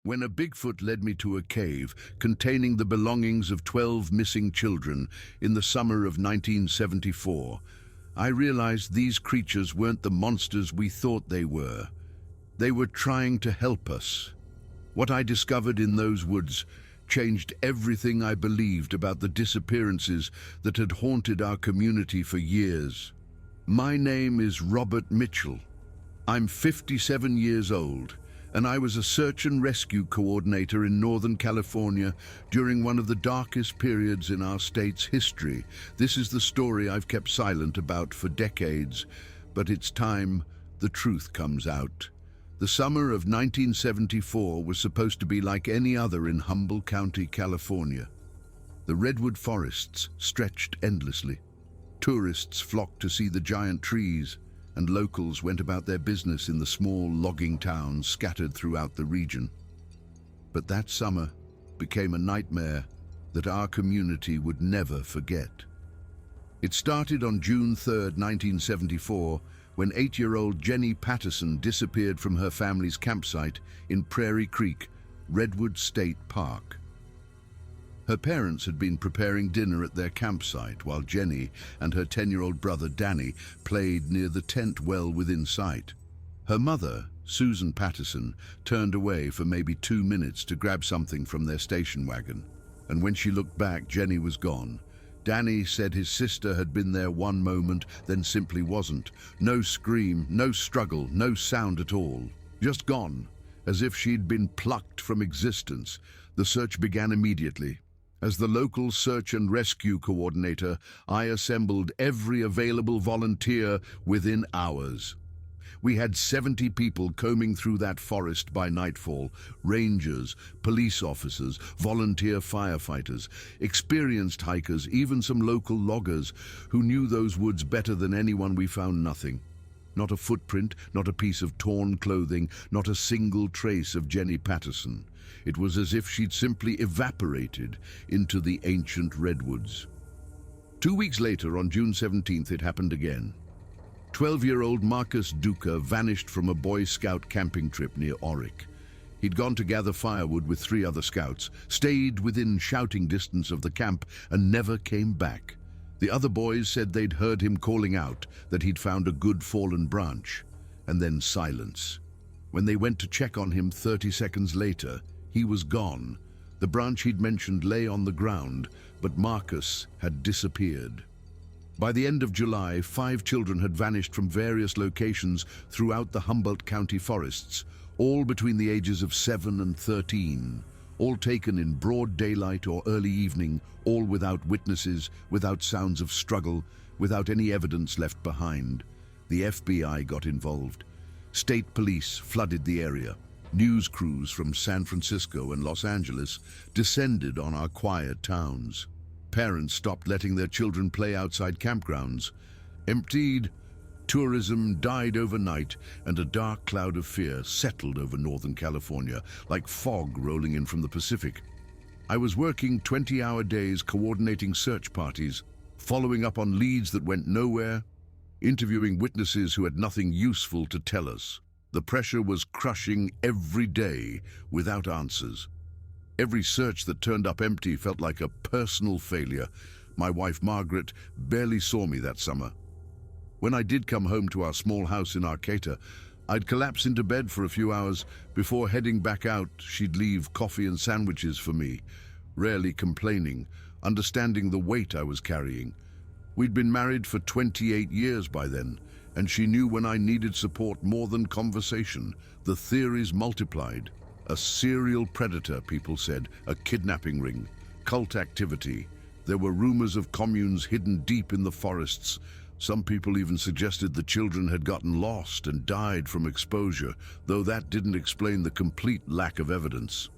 when a Bigfoot led me to a cave containing the belongings of 12 missing children in the summer of 1974, I realized these creatures weren't the monsters we thought they were. They were trying to help us. What I discovered in those woods changed everything I believed about the disappearances that had haunted our community for years. My name is Robert Mitchell. I'm 57 years old, and I was a search and rescue coordinator in Northern California during one of the darkest periods in our state's history. This is the story I've kept silent about for decades, but it's time the truth comes out. The summer of 1974 was supposed to be like any other in Humboldt County, California. The redwood forests stretched endlessly. Tourists flocked to see the giant trees, and locals went about their business in the small logging towns scattered throughout the region. But that summer became a nightmare that our community would never forget. It started on June 3rd, 1974, when 8-year-old Jenny Patterson disappeared from her family's campsite in Prairie Creek, Redwood State Park. Her parents had been preparing dinner at their campsite while Jenny and her 10-year-old brother Danny played near the tent well within sight. Her mother, Susan Patterson, turned away for maybe 2 minutes to grab something from their station wagon, and when she looked back, Jenny was gone. Danny said his sister had been there one moment, then simply wasn't. No scream, no struggle, no sound at all. Just gone, as if she'd been plucked from existence. The search began immediately. As the local search and rescue coordinator, I assembled every available volunteer within hours. We had 70 people combing through that forest by nightfall: rangers, police officers, volunteer firefighters, experienced hikers, even some local loggers who knew those woods better than anyone. We found nothing. Not a footprint, not a piece of torn clothing, not a single trace of Jenny Patterson. It was as if she'd simply evaporated into the ancient redwoods. 2 weeks later, on June 17th, it happened again. 12-year-old Marcus Duca vanished from a Boy Scout camping trip near Oric. He'd gone to gather firewood with 3 other scouts, stayed within shouting distance of the camp, and never came back. The other boys said they'd heard him calling out that he'd found a good fallen branch, and then silence. When they went to check on him 30 seconds later, he was gone. The branch he'd mentioned lay on the ground, but Marcus had disappeared. By the end of July, 5 children had vanished from various locations throughout the Humboldt County forests, all between the ages of 7 and 13, all taken in broad daylight or early evening, all without witnesses, without sounds of struggle, without any evidence left behind. The FBI got involved. State police flooded the area. News crews from San Francisco and Los Angeles descended on our quiet towns. Parents stopped letting their children play outside campgrounds. Emptied, tourism died overnight, and a dark cloud of fear settled over Northern California, like fog rolling in from the Pacific. I was working 20-hour days coordinating search parties, following up on leads that went nowhere, interviewing witnesses who had nothing useful to tell us. The pressure was crushing every day without answers. Every search that turned up empty felt like a personal failure. My wife, Margaret, barely saw me that summer. When I did come home to our small house in Arcata, I'd collapse into bed for a few hours. Before heading back out, she'd leave coffee and sandwiches for me, rarely complaining, understanding the weight I was carrying. We'd been married for 28 years by then, and she knew when I needed support more than conversation. The theories multiplied. A serial predator, people said, a kidnapping ring, cult activity. There were rumors of communes hidden deep in the forests. Some people even suggested the children had gotten lost and died from exposure, though that didn't explain the complete lack of evidence.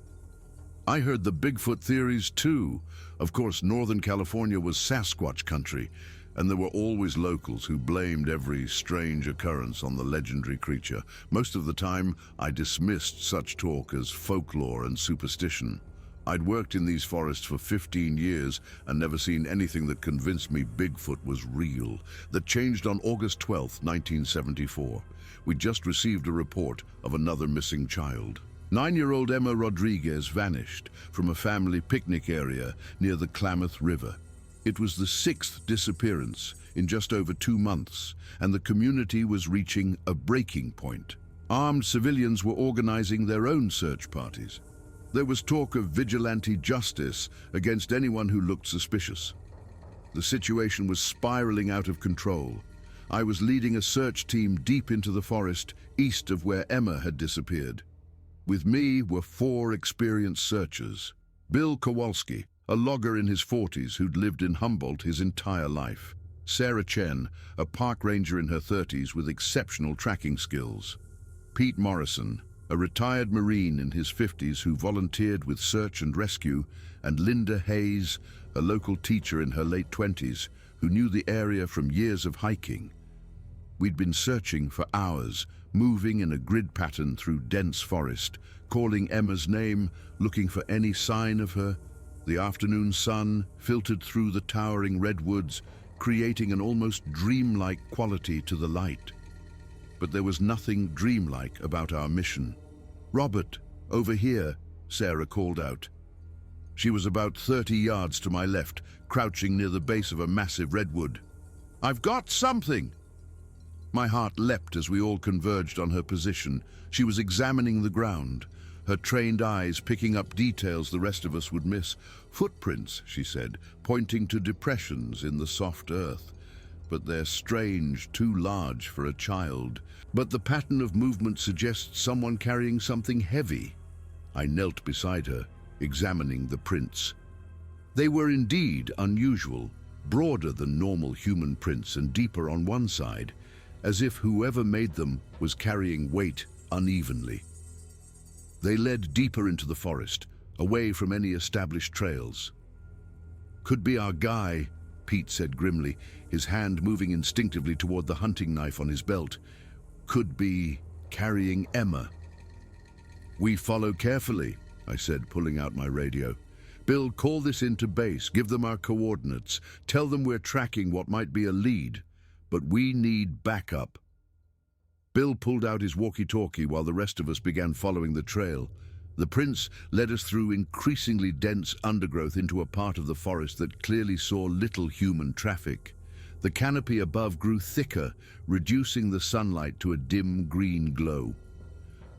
I heard the Bigfoot theories too. Of course, Northern California was Sasquatch country, and there were always locals who blamed every strange occurrence on the legendary creature. Most of the time, I dismissed such talk as folklore and superstition. I'd worked in these forests for 15 years and never seen anything that convinced me Bigfoot was real. That changed on August 12, 1974. We'd just received a report of another missing child. 9-year-old Emma Rodriguez vanished from a family picnic area near the Klamath River. It was the 6th disappearance in just over 2 months, and the community was reaching a breaking point. Armed civilians were organizing their own search parties. There was talk of vigilante justice against anyone who looked suspicious. The situation was spiraling out of control. I was leading a search team deep into the forest east of where Emma had disappeared. With me were 4 experienced searchers. Bill Kowalski, a logger in his 40s who'd lived in Humboldt his entire life. Sarah Chen, a park ranger in her 30s with exceptional tracking skills. Pete Morrison, a retired Marine in his 50s who volunteered with search and rescue, and Linda Hayes, a local teacher in her late 20s who knew the area from years of hiking. We'd been searching for hours, moving in a grid pattern through dense forest, calling Emma's name, looking for any sign of her. The afternoon sun filtered through the towering redwoods, creating an almost dreamlike quality to the light. But there was nothing dreamlike about our mission. "Robert, over here," Sarah called out. She was about 30 yards to my left, crouching near the base of a massive redwood. "I've got something!" My heart leapt as we all converged on her position. She was examining the ground, her trained eyes picking up details the rest of us would miss. "Footprints," she said, pointing to depressions in the soft earth. "But they're strange, too large for a child. But the pattern of movement suggests someone carrying something heavy." I knelt beside her, examining the prints. They were indeed unusual, broader than normal human prints and deeper on one side, as if whoever made them was carrying weight unevenly. They led deeper into the forest, away from any established trails. "Could be our guy," Pete said grimly, his hand moving instinctively toward the hunting knife on his belt. "Could be carrying Emma." "We follow carefully," I said, pulling out my radio. "Bill, call this into base, give them our coordinates, tell them we're tracking what might be a lead, but we need backup." Bill pulled out his walkie-talkie while the rest of us began following the trail. The prints led us through increasingly dense undergrowth into a part of the forest that clearly saw little human traffic. The canopy above grew thicker, reducing the sunlight to a dim green glow.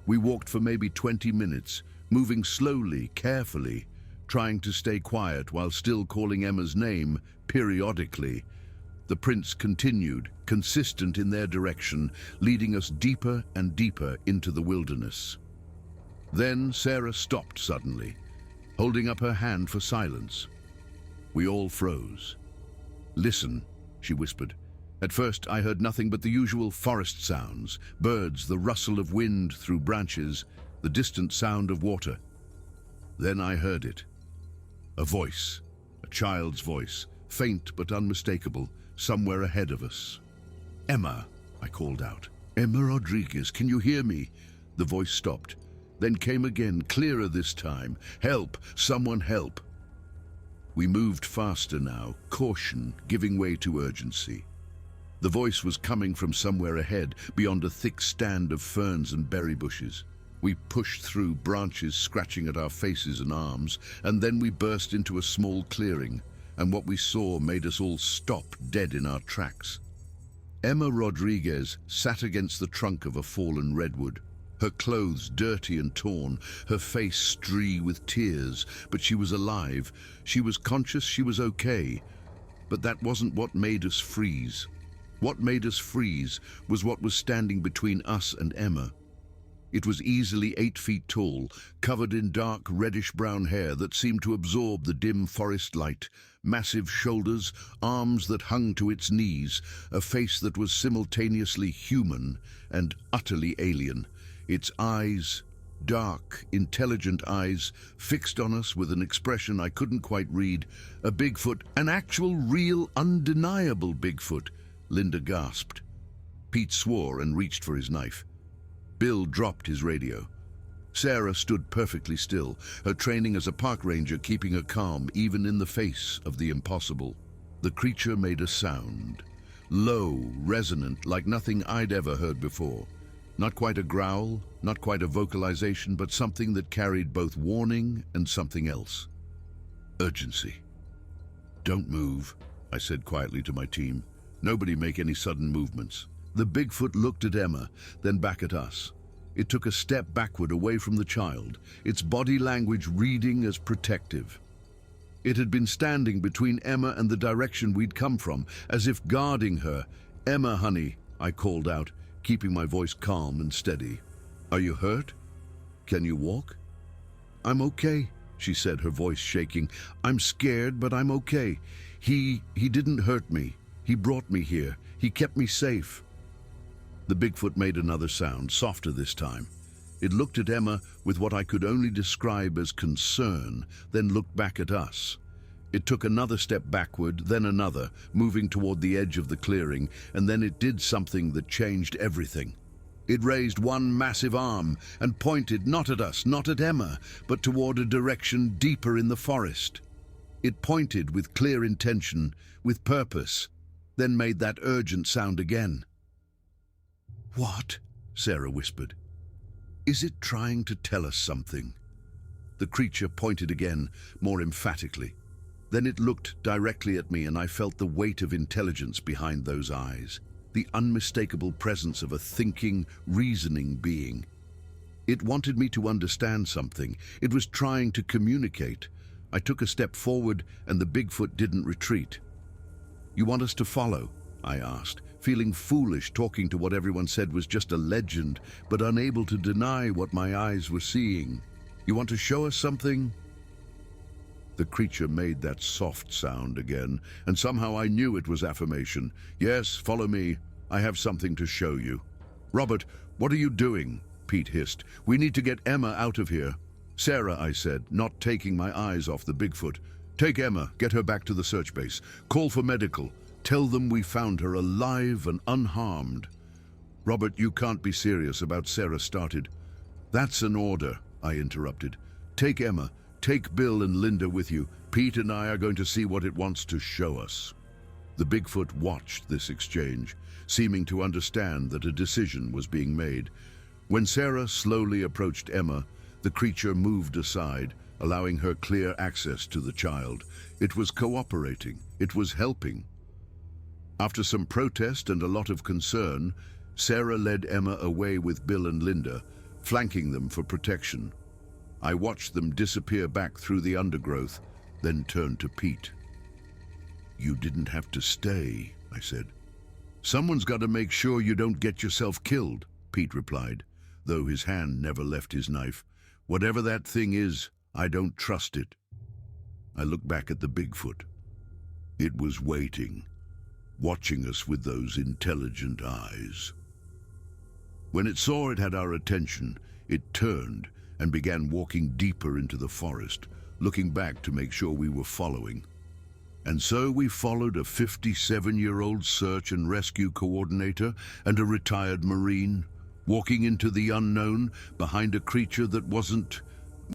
We walked for maybe 20 minutes, moving slowly, carefully, trying to stay quiet while still calling Emma's name periodically. The prints continued, consistent in their direction, leading us deeper and deeper into the wilderness. Then Sarah stopped suddenly, holding up her hand for silence. We all froze. "Listen," she whispered. At first I heard nothing but the usual forest sounds, birds, the rustle of wind through branches, the distant sound of water. Then I heard it. A voice, a child's voice, faint but unmistakable, somewhere ahead of us. "Emma," I called out. "Emma Rodriguez, can you hear me?" The voice stopped, then came again, clearer this time. "Help! Someone help!" We moved faster now, caution giving way to urgency. The voice was coming from somewhere ahead, beyond a thick stand of ferns and berry bushes. We pushed through branches scratching at our faces and arms, and then we burst into a small clearing, and what we saw made us all stop dead in our tracks. Emma Rodriguez sat against the trunk of a fallen redwood, her clothes dirty and torn, her face streaked with tears, but she was alive. She was conscious, she was okay. But that wasn't what made us freeze. What made us freeze was what was standing between us and Emma. It was easily 8 feet tall, covered in dark reddish-brown hair that seemed to absorb the dim forest light, massive shoulders, arms that hung to its knees, a face that was simultaneously human and utterly alien. Its eyes, dark, intelligent eyes, fixed on us with an expression I couldn't quite read. A Bigfoot, an actual, real, undeniable Bigfoot, Linda gasped. Pete swore and reached for his knife. Bill dropped his radio. Sarah stood perfectly still, her training as a park ranger keeping her calm even in the face of the impossible. The creature made a sound, low, resonant, like nothing I'd ever heard before. Not quite a growl, not quite a vocalization, but something that carried both warning and something else. Urgency. "Don't move," I said quietly to my team. "Nobody make any sudden movements." The Bigfoot looked at Emma, then back at us. It took a step backward away from the child, its body language reading as protective. It had been standing between Emma and the direction we'd come from, as if guarding her. "Emma, honey," I called out, keeping my voice calm and steady. "Are you hurt? Can you walk?" "I'm okay," she said, her voice shaking. "I'm scared, but I'm okay. He didn't hurt me. He brought me here. He kept me safe." The Bigfoot made another sound, softer this time. It looked at Emma with what I could only describe as concern, then looked back at us. It took another step backward, then another, moving toward the edge of the clearing, and then it did something that changed everything. It raised one massive arm and pointed not at us, not at Emma, but toward a direction deeper in the forest. It pointed with clear intention, with purpose, then made that urgent sound again. "What?" Sarah whispered. "Is it trying to tell us something?" The creature pointed again, more emphatically. Then it looked directly at me, and I felt the weight of intelligence behind those eyes, the unmistakable presence of a thinking, reasoning being. It wanted me to understand something. It was trying to communicate. I took a step forward, and the Bigfoot didn't retreat. "You want us to follow?" I asked, feeling foolish talking to what everyone said was just a legend, but unable to deny what my eyes were seeing. "You want to show us something?" The creature made that soft sound again, and somehow I knew it was affirmation. "Yes, follow me. I have something to show you." "Robert, what are you doing?" Pete hissed. "We need to get Emma out of here." "Sarah," I said, not taking my eyes off the Bigfoot. "Take Emma, get her back to the search base. Call for medical. Tell them we found her alive and unharmed." "Robert, you can't be serious about," Sarah started. "That's an order," I interrupted. "Take Emma. Take Bill and Linda with you. Pete and I are going to see what it wants to show us." The Bigfoot watched this exchange, seeming to understand that a decision was being made. When Sarah slowly approached Emma, the creature moved aside, allowing her clear access to the child. It was cooperating. It was helping. After some protest and a lot of concern, Sarah led Emma away with Bill and Linda, flanking them for protection. I watched them disappear back through the undergrowth, then turned to Pete. "You didn't have to stay," I said. "Someone's got to make sure you don't get yourself killed," Pete replied, though his hand never left his knife. "Whatever that thing is, I don't trust it." I looked back at the Bigfoot. It was waiting, watching us with those intelligent eyes. When it saw it had our attention, it turned and began walking deeper into the forest, looking back to make sure we were following. And so we followed a 57-year-old search and rescue coordinator and a retired Marine, walking into the unknown behind a creature that wasn't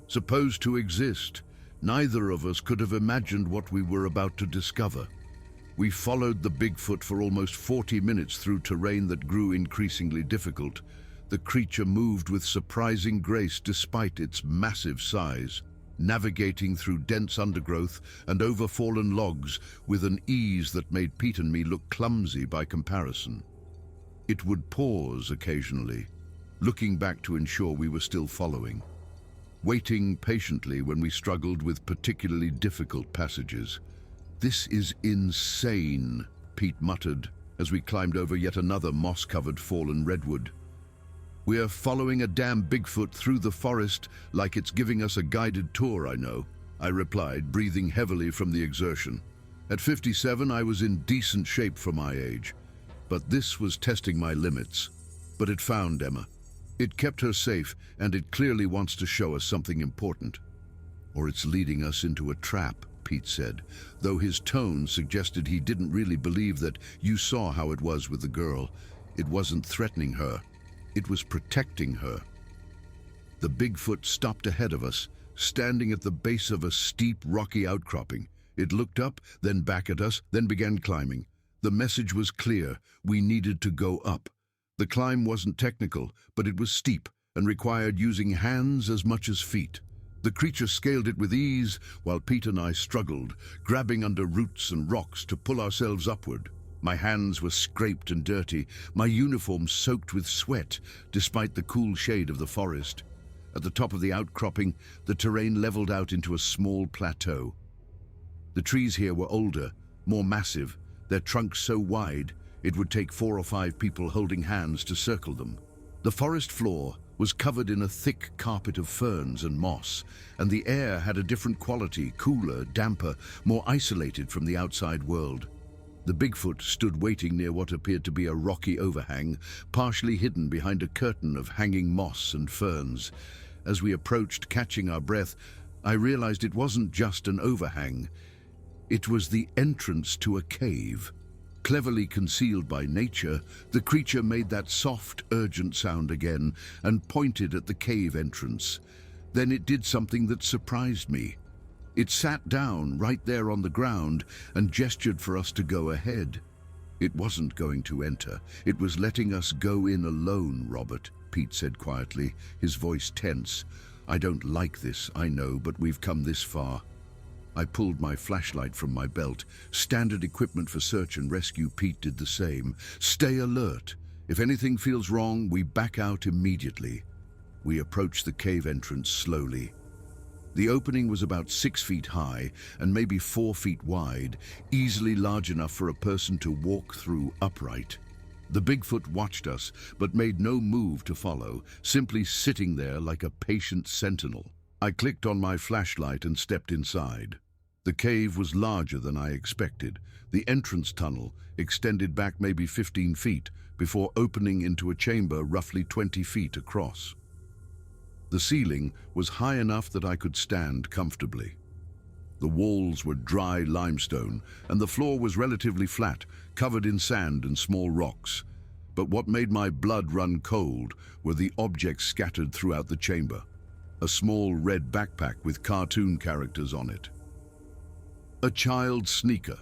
supposed to exist. Neither of us could have imagined what we were about to discover. We followed the Bigfoot for almost 40 minutes through terrain that grew increasingly difficult. The creature moved with surprising grace despite its massive size, navigating through dense undergrowth and over fallen logs with an ease that made Pete and me look clumsy by comparison. It would pause occasionally, looking back to ensure we were still following, waiting patiently when we struggled with particularly difficult passages. "This is insane," Pete muttered as we climbed over yet another moss-covered fallen redwood. "We are following a damn Bigfoot through the forest like it's giving us a guided tour, I know," I replied, breathing heavily from the exertion. At 57, I was in decent shape for my age, but this was testing my limits. But it found Emma. It kept her safe, and it clearly wants to show us something important. "Or it's leading us into a trap," Pete said, though his tone suggested he didn't really believe that. "You saw how it was with the girl. It wasn't threatening her. It was protecting her." The Bigfoot stopped ahead of us, standing at the base of a steep, rocky outcropping. It looked up, then back at us, then began climbing. The message was clear. We needed to go up. The climb wasn't technical, but it was steep and required using hands as much as feet. The creature scaled it with ease, while Pete and I struggled, grabbing under roots and rocks to pull ourselves upward. My hands were scraped and dirty, my uniform soaked with sweat, despite the cool shade of the forest. At the top of the outcropping, the terrain leveled out into a small plateau. The trees here were older, more massive, their trunks so wide it would take 4 or 5 people holding hands to circle them. The forest floor was covered in a thick carpet of ferns and moss, and the air had a different quality, cooler, damper, more isolated from the outside world. The Bigfoot stood waiting near what appeared to be a rocky overhang, partially hidden behind a curtain of hanging moss and ferns. As we approached, catching our breath, I realized it wasn't just an overhang. It was the entrance to a cave. Cleverly concealed by nature, the creature made that soft, urgent sound again and pointed at the cave entrance. Then it did something that surprised me. It sat down right there on the ground and gestured for us to go ahead. It wasn't going to enter. It was letting us go in alone, Robert, Pete said quietly, his voice tense. I don't like this, I know, but we've come this far. I pulled my flashlight from my belt. Standard equipment for search and rescue. Pete did the same. Stay alert. If anything feels wrong, we back out immediately. We approached the cave entrance slowly. The opening was about 6 feet high and maybe 4 feet wide, easily large enough for a person to walk through upright. The Bigfoot watched us, but made no move to follow, simply sitting there like a patient sentinel. I clicked on my flashlight and stepped inside. The cave was larger than I expected. The entrance tunnel extended back maybe 15 feet before opening into a chamber roughly 20 feet across. The ceiling was high enough that I could stand comfortably. The walls were dry limestone, and the floor was relatively flat, covered in sand and small rocks. But what made my blood run cold were the objects scattered throughout the chamber. A small red backpack with cartoon characters on it. A child's sneaker,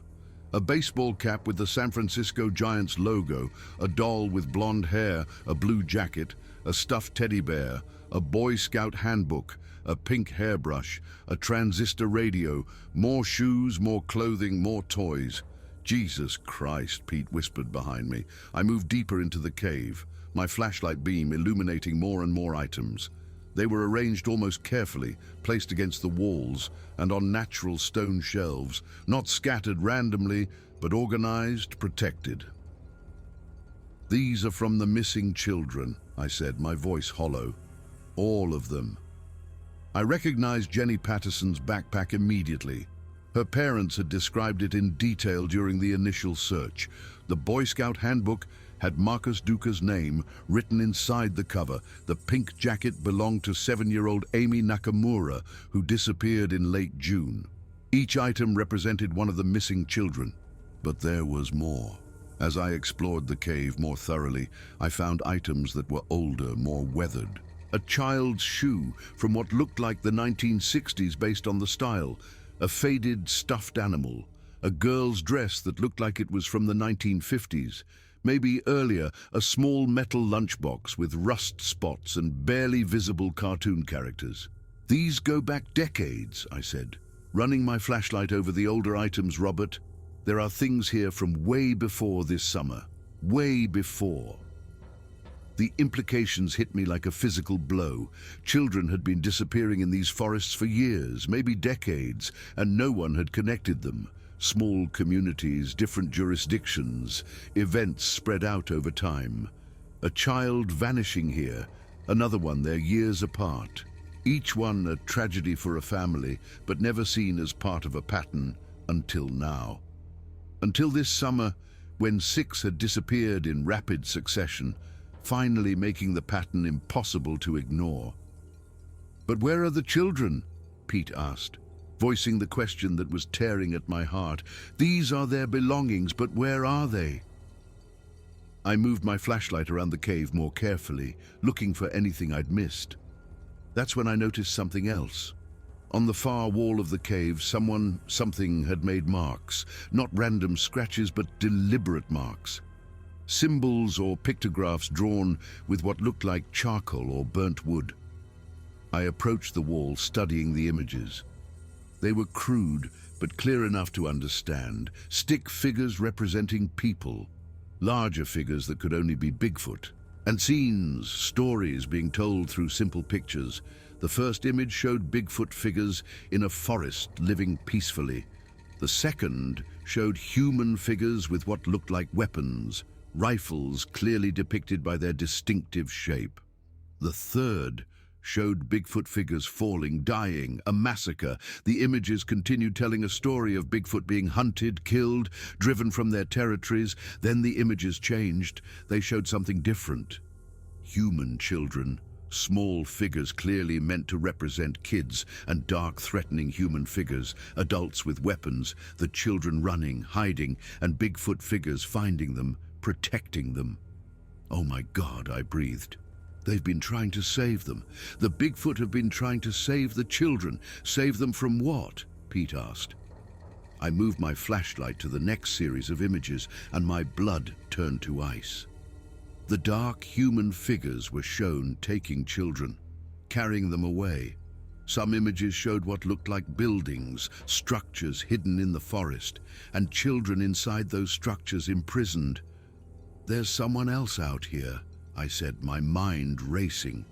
a baseball cap with the San Francisco Giants logo, a doll with blonde hair, a blue jacket, a stuffed teddy bear, a Boy Scout handbook, a pink hairbrush, a transistor radio, more shoes, more clothing, more toys. Jesus Christ, Pete whispered behind me. I moved deeper into the cave, my flashlight beam illuminating more and more items. They were arranged almost carefully, placed against the walls and on natural stone shelves, not scattered randomly, but organized, protected. These are from the missing children, I said, my voice hollow. All of them. I recognized Jenny Patterson's backpack immediately. Her parents had described it in detail during the initial search. The Boy Scout handbook had Marcus Duca's name written inside the cover. The pink jacket belonged to 7-year-old Amy Nakamura, who disappeared in late June. Each item represented one of the missing children. But there was more. As I explored the cave more thoroughly, I found items that were older, more weathered. A child's shoe from what looked like the 1960s based on the style. A faded stuffed animal. A girl's dress that looked like it was from the 1950s. Maybe earlier, a small metal lunchbox with rust spots and barely visible cartoon characters. These go back decades, I said, running my flashlight over the older items, Robert. There are things here from way before this summer. Way before. The implications hit me like a physical blow. Children had been disappearing in these forests for years, maybe decades, and no one had connected them. Small communities, different jurisdictions, events spread out over time. A child vanishing here, another one there years apart. Each one a tragedy for a family, but never seen as part of a pattern until now. Until this summer, when 6 had disappeared in rapid succession, finally making the pattern impossible to ignore. But where are the children? Pete asked, voicing the question that was tearing at my heart. These are their belongings, but where are they? I moved my flashlight around the cave more carefully, looking for anything I'd missed. That's when I noticed something else. On the far wall of the cave, something had made marks. Not random scratches, but deliberate marks. symbols or pictographs drawn with what looked like charcoal or burnt wood. I approached the wall, studying the images. They were crude, but clear enough to understand. Stick figures representing people, larger figures that could only be Bigfoot, and scenes, stories being told through simple pictures. The first image showed Bigfoot figures in a forest living peacefully. The second showed human figures with what looked like weapons, rifles clearly depicted by their distinctive shape. The third showed Bigfoot figures falling, dying, a massacre. The images continued telling a story of Bigfoot being hunted, killed, driven from their territories. Then the images changed. They showed something different. Human children, small figures clearly meant to represent kids, and dark, threatening human figures, adults with weapons, the children running, hiding, and Bigfoot figures finding them, protecting them. "Oh my God," I breathed. "They've been trying to save them. The Bigfoot have been trying to save the children." "Save them from what?" Pete asked. I moved my flashlight to the next series of images, and my blood turned to ice. The dark human figures were shown taking children, carrying them away. Some images showed what looked like buildings, structures hidden in the forest, and children inside those structures imprisoned. "There's someone else out here," I said, my mind racing.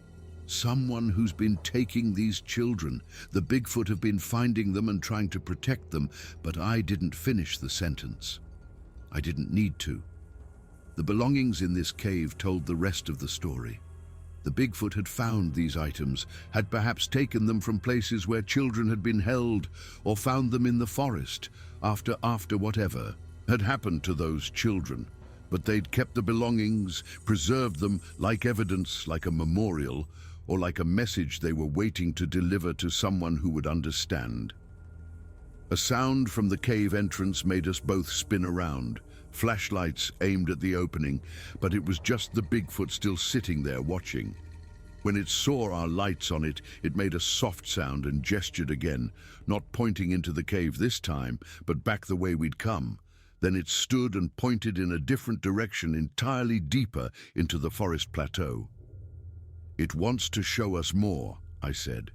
"Someone who's been taking these children. The Bigfoot have been finding them and trying to protect them," but I didn't finish the sentence. I didn't need to. The belongings in this cave told the rest of the story. The Bigfoot had found these items, had perhaps taken them from places where children had been held, or found them in the forest, after whatever had happened to those children. But they'd kept the belongings, preserved them like evidence, like a memorial, or like a message they were waiting to deliver to someone who would understand. A sound from the cave entrance made us both spin around, flashlights aimed at the opening, but it was just the Bigfoot still sitting there watching. When it saw our lights on it, it made a soft sound and gestured again, not pointing into the cave this time, but back the way we'd come. Then it stood and pointed in a different direction, entirely deeper into the forest plateau. "It wants to show us more," I said.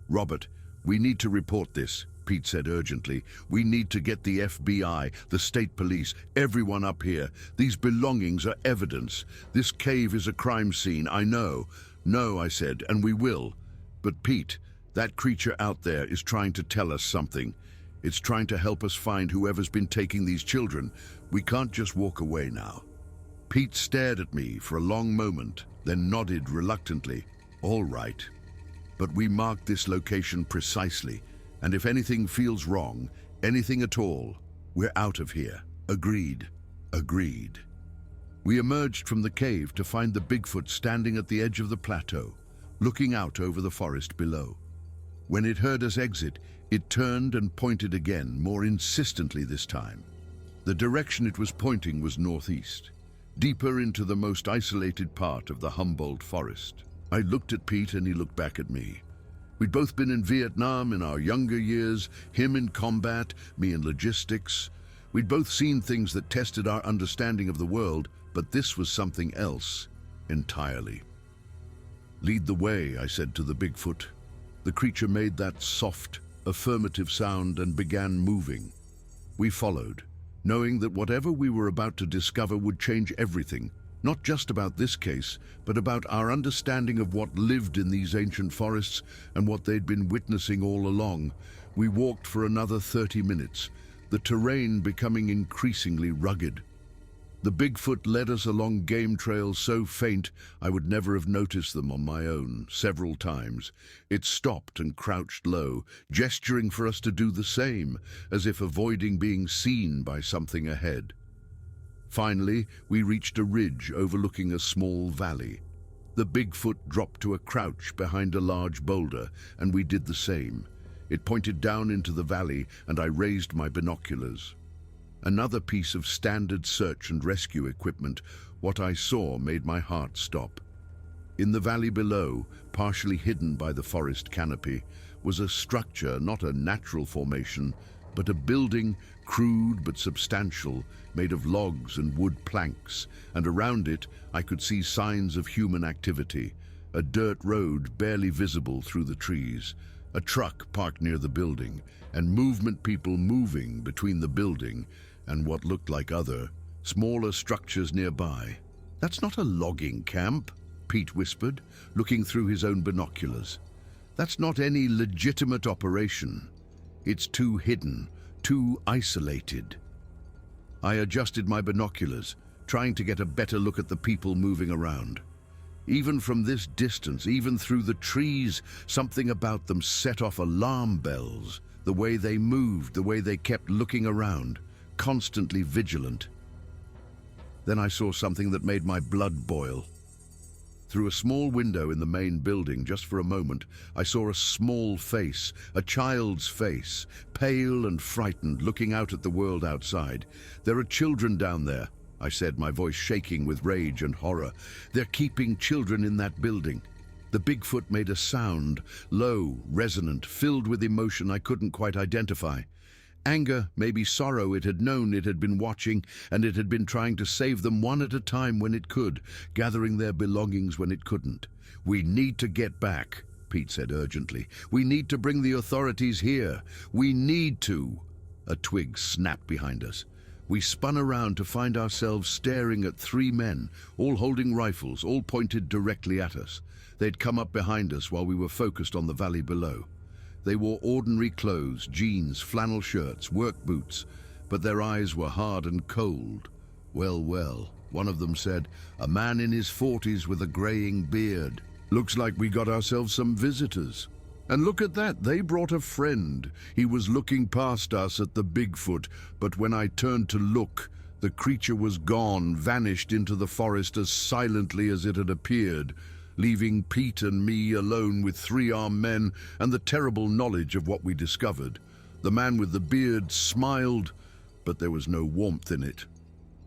"Robert, we need to report this," Pete said urgently. "We need to get the FBI, the state police, everyone up here. These belongings are evidence. This cave is a crime scene, I know." "No," I said, "and we will. But Pete, that creature out there is trying to tell us something. It's trying to help us find whoever's been taking these children. We can't just walk away now." Pete stared at me for a long moment, then nodded reluctantly. "All right. But we marked this location precisely, and if anything feels wrong, anything at all, we're out of here." "Agreed." "Agreed." We emerged from the cave to find the Bigfoot standing at the edge of the plateau, looking out over the forest below. When it heard us exit, it turned and pointed again, more insistently this time. The direction it was pointing was northeast, deeper into the most isolated part of the Humboldt forest. I looked at Pete and he looked back at me. We'd both been in Vietnam in our younger years, him in combat, me in logistics. We'd both seen things that tested our understanding of the world, but this was something else entirely. "Lead the way," I said to the Bigfoot. The creature made that soft, affirmative sound and began moving. We followed, knowing that whatever we were about to discover would change everything, not just about this case, but about our understanding of what lived in these ancient forests and what they'd been witnessing all along. We walked for another 30 minutes, the terrain becoming increasingly rugged. The Bigfoot led us along game trails so faint I would never have noticed them on my own. Several times it stopped and crouched low, gesturing for us to do the same, as if avoiding being seen by something ahead. Finally, we reached a ridge overlooking a small valley. The Bigfoot dropped to a crouch behind a large boulder, and we did the same. It pointed down into the valley, and I raised my binoculars. Another piece of standard search and rescue equipment. What I saw made my heart stop. In the valley below, partially hidden by the forest canopy, was a structure, not a natural formation, but a building crude but substantial, made of logs and wood planks, and around it I could see signs of human activity. A dirt road barely visible through the trees, a truck parked near the building, and people moving between the building and what looked like other, smaller structures nearby. "That's not a logging camp," Pete whispered, looking through his own binoculars. "That's not any legitimate operation. It's too hidden, too isolated." I adjusted my binoculars, trying to get a better look at the people moving around. Even from this distance, even through the trees, something about them set off alarm bells. The way they moved, the way they kept looking around, constantly vigilant. Then I saw something that made my blood boil. Through a small window in the main building, just for a moment, I saw a small face, a child's face, pale and frightened, looking out at the world outside. "There are children down there," I said, my voice shaking with rage and horror. "They're keeping children in that building." The Bigfoot made a sound, low, resonant, filled with emotion I couldn't quite identify. Anger, maybe sorrow. It had known, it had been watching, and it had been trying to save them one at a time when it could, gathering their belongings when it couldn't. "We need to get back," Pete said urgently. "We need to bring the authorities here. We need to." A twig snapped behind us. We spun around to find ourselves staring at three men, all holding rifles, all pointed directly at us. They'd come up behind us while we were focused on the valley below. They wore ordinary clothes, jeans, flannel shirts, work boots, but their eyes were hard and cold. "Well, well," one of them said, "a man in his 40s with a graying beard. Looks like we got ourselves some visitors. And look at that, they brought a friend. He was looking past us at the Bigfoot, but when I turned to look, the creature was gone, vanished into the forest as silently as it had appeared, leaving Pete and me alone with three armed men and the terrible knowledge of what we discovered. The man with the beard smiled, but there was no warmth in it.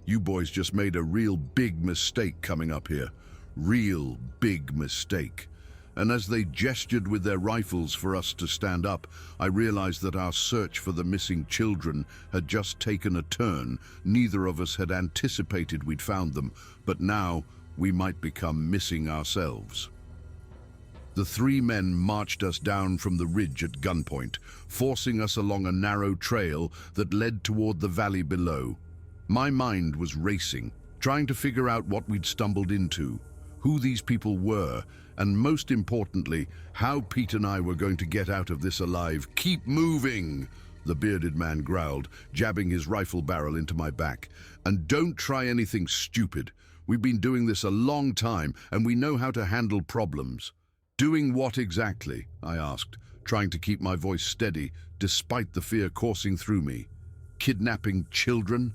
"You boys just made a real big mistake coming up here. Real big mistake." And as they gestured with their rifles for us to stand up, I realized that our search for the missing children had just taken a turn. Neither of us had anticipated we'd found them, but now we might become missing ourselves. The three men marched us down from the ridge at gunpoint, forcing us along a narrow trail that led toward the valley below. My mind was racing, trying to figure out what we'd stumbled into, who these people were, and most importantly, how Pete and I were going to get out of this alive. "Keep moving," the bearded man growled, jabbing his rifle barrel into my back. "And don't try anything stupid. We've been doing this a long time, and we know how to handle problems." "Doing what exactly?" I asked, trying to keep my voice steady, despite the fear coursing through me. "Kidnapping children?"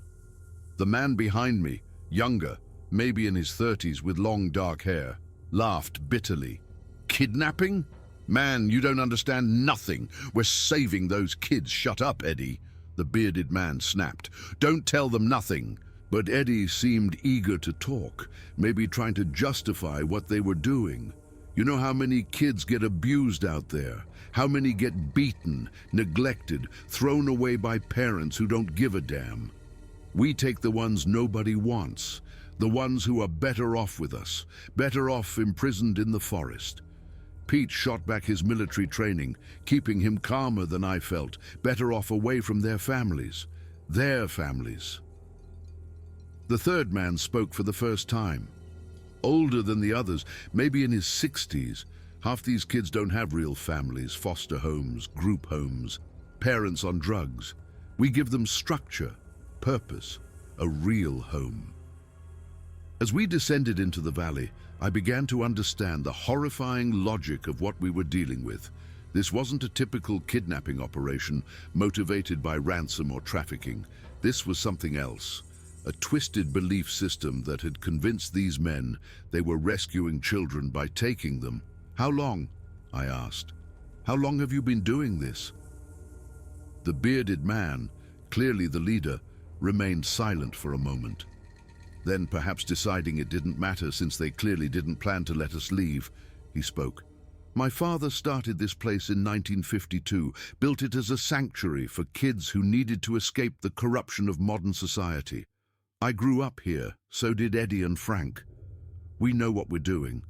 The man behind me, younger, maybe in his 30s with long dark hair, laughed bitterly. "Kidnapping? Man, you don't understand nothing. We're saving those kids." "Shut up, Eddie," the bearded man snapped. "Don't tell them nothing." But Eddie seemed eager to talk, maybe trying to justify what they were doing. "You know how many kids get abused out there? How many get beaten, neglected, thrown away by parents who don't give a damn? We take the ones nobody wants, the ones who are better off with us, better off imprisoned in the forest." Pete shot back his military training, keeping him calmer than I felt, better off away from their families. Their families. The third man spoke for the first time. Older than the others, maybe in his 60s. Half these kids don't have real families, foster homes, group homes, parents on drugs. We give them structure, purpose, a real home. As we descended into the valley, I began to understand the horrifying logic of what we were dealing with. This wasn't a typical kidnapping operation motivated by ransom or trafficking. This was something else. A twisted belief system that had convinced these men they were rescuing children by taking them. "How long?" I asked. "How long have you been doing this?" The bearded man, clearly the leader, remained silent for a moment. Then, perhaps deciding it didn't matter since they clearly didn't plan to let us leave, he spoke. My father started this place in 1952, built it as a sanctuary for kids who needed to escape the corruption of modern society. I grew up here, so did Eddie and Frank. We know what we're doing.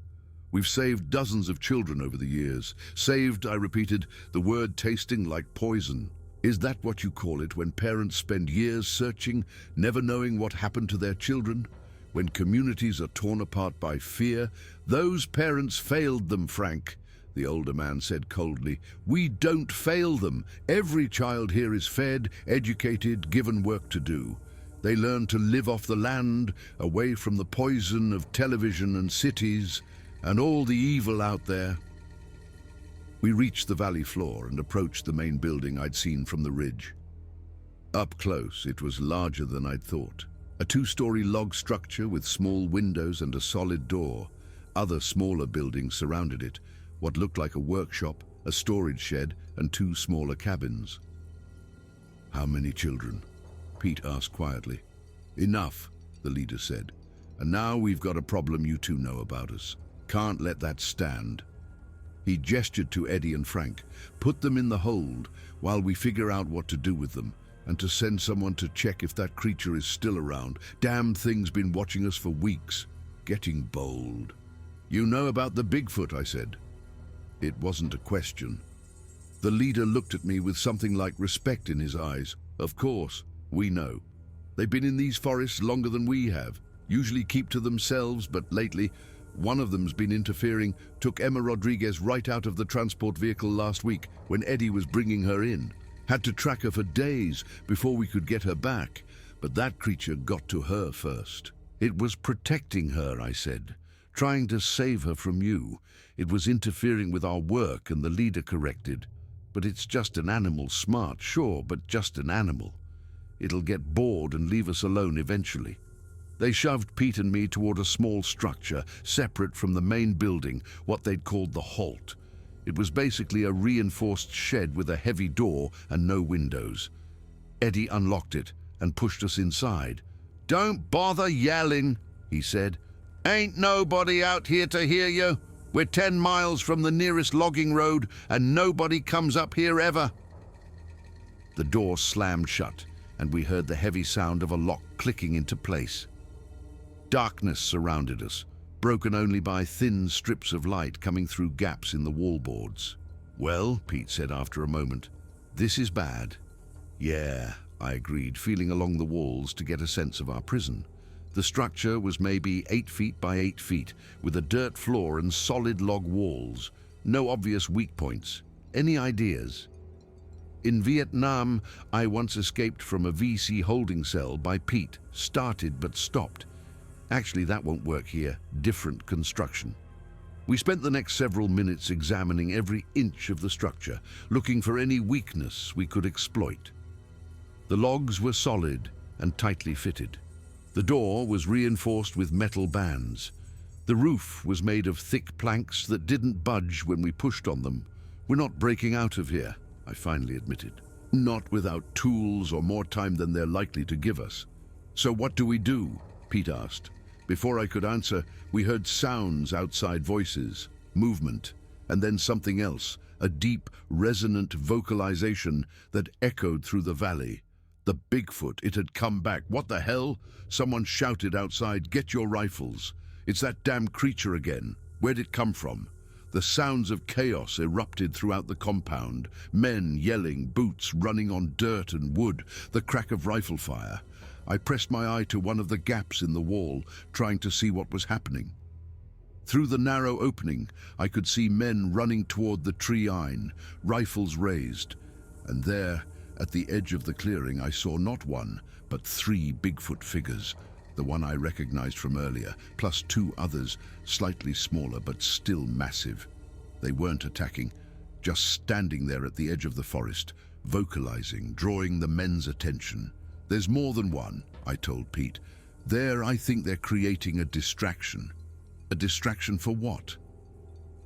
We've saved dozens of children over the years. Saved, I repeated, the word tasting like poison. Is that what you call it when parents spend years searching, never knowing what happened to their children? When communities are torn apart by fear, those parents failed them, Frank, the older man said coldly. We don't fail them. Every child here is fed, educated, given work to do. They learn to live off the land, away from the poison of television and cities, and all the evil out there. We reached the valley floor and approached the main building I'd seen from the ridge. Up close, it was larger than I'd thought. A two-story log structure with small windows and a solid door. Other smaller buildings surrounded it, what looked like a workshop, a storage shed, and two smaller cabins. How many children? Pete asked quietly. Enough, the leader said. And now we've got a problem you two know about us. Can't let that stand. He gestured to Eddie and Frank. Put them in the hold while we figure out what to do with them, and to send someone to check if that creature is still around. Damn thing's been watching us for weeks. Getting bold. You know about the Bigfoot, I said. It wasn't a question. The leader looked at me with something like respect in his eyes. Of course, we know. They've been in these forests longer than we have. Usually keep to themselves, but lately, one of them's been interfering, took Emma Rodriguez right out of the transport vehicle last week when Eddie was bringing her in. Had to track her for days before we could get her back, but that creature got to her first. It was protecting her, I said, trying to save her from you. It was interfering with our work, and the leader corrected. But it's just an animal, smart, sure, but just an animal. It'll get bored and leave us alone eventually. They shoved Pete and me toward a small structure, separate from the main building, what they'd called the Halt. It was basically a reinforced shed with a heavy door and no windows. Eddie unlocked it and pushed us inside. Don't bother yelling, he said. Ain't nobody out here to hear you. We're 10 miles from the nearest logging road and nobody comes up here ever. The door slammed shut and we heard the heavy sound of a lock clicking into place. Darkness surrounded us, broken only by thin strips of light coming through gaps in the wallboards. Well, Pete said after a moment, this is bad. Yeah, I agreed, feeling along the walls to get a sense of our prison. The structure was maybe 8 feet by 8 feet, with a dirt floor and solid log walls. No obvious weak points. Any ideas? In Vietnam, I once escaped from a VC holding cell by Pete. Started but stopped. Actually, that won't work here. Different construction. We spent the next several minutes examining every inch of the structure, looking for any weakness we could exploit. The logs were solid and tightly fitted. The door was reinforced with metal bands. The roof was made of thick planks that didn't budge when we pushed on them. We're not breaking out of here, I finally admitted. Not without tools or more time than they're likely to give us. So what do we do? Pete asked. Before I could answer, we heard sounds outside, voices, movement, and then something else, a deep, resonant vocalization that echoed through the valley. The Bigfoot, it had come back. What the hell? Someone shouted outside, get your rifles. It's that damn creature again. Where'd it come from? The sounds of chaos erupted throughout the compound. Men yelling, boots running on dirt and wood, the crack of rifle fire. I pressed my eye to one of the gaps in the wall, trying to see what was happening. Through the narrow opening, I could see men running toward the tree line, rifles raised. And there, at the edge of the clearing, I saw not one, but 3 Bigfoot figures, the one I recognized from earlier, plus 2 others, slightly smaller but still massive. They weren't attacking, just standing there at the edge of the forest, vocalizing, drawing the men's attention. There's more than one, I told Pete. There, I think they're creating a distraction. A distraction for what?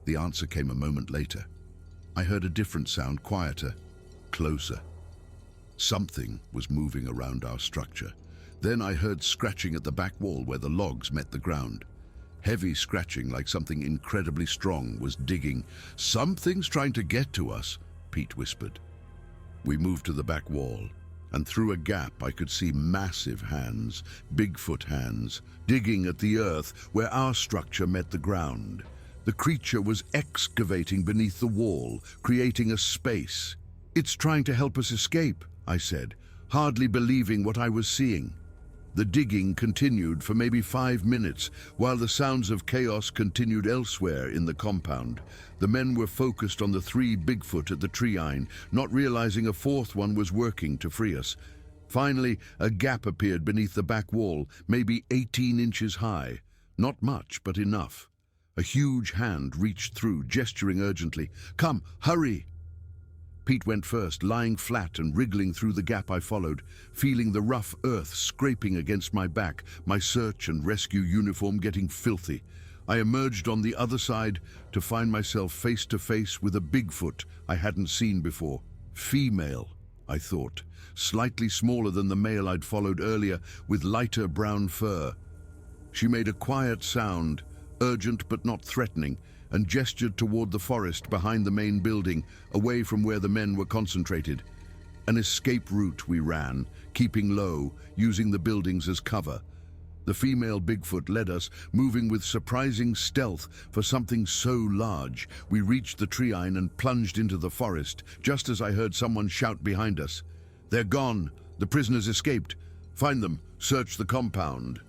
The answer came a moment later. I heard a different sound, quieter, closer. Something was moving around our structure. Then I heard scratching at the back wall where the logs met the ground. Heavy scratching like something incredibly strong was digging. "Something's trying to get to us," Pete whispered. We moved to the back wall, and through a gap I could see massive hands, Bigfoot hands, digging at the earth where our structure met the ground. The creature was excavating beneath the wall, creating a space. "It's trying to help us escape," I said, hardly believing what I was seeing. The digging continued for maybe 5 minutes, while the sounds of chaos continued elsewhere in the compound. The men were focused on the 3 Bigfoot at the tree-line, not realizing a 4th one was working to free us. Finally, a gap appeared beneath the back wall, maybe 18 inches high. Not much, but enough. A huge hand reached through, gesturing urgently. "Come, hurry!" Pete went first, lying flat and wriggling through the gap. I followed, feeling the rough earth scraping against my back, my search and rescue uniform getting filthy. I emerged on the other side to find myself face to face with a Bigfoot I hadn't seen before. Female, I thought, slightly smaller than the male I'd followed earlier, with lighter brown fur. She made a quiet sound, urgent but not threatening, and gestured toward the forest behind the main building, away from where the men were concentrated. An escape route we ran, keeping low, using the buildings as cover. The female Bigfoot led us, moving with surprising stealth for something so large. We reached the tree-line and plunged into the forest, just as I heard someone shout behind us. "They're gone! The prisoners escaped! Find them! Search the compound!"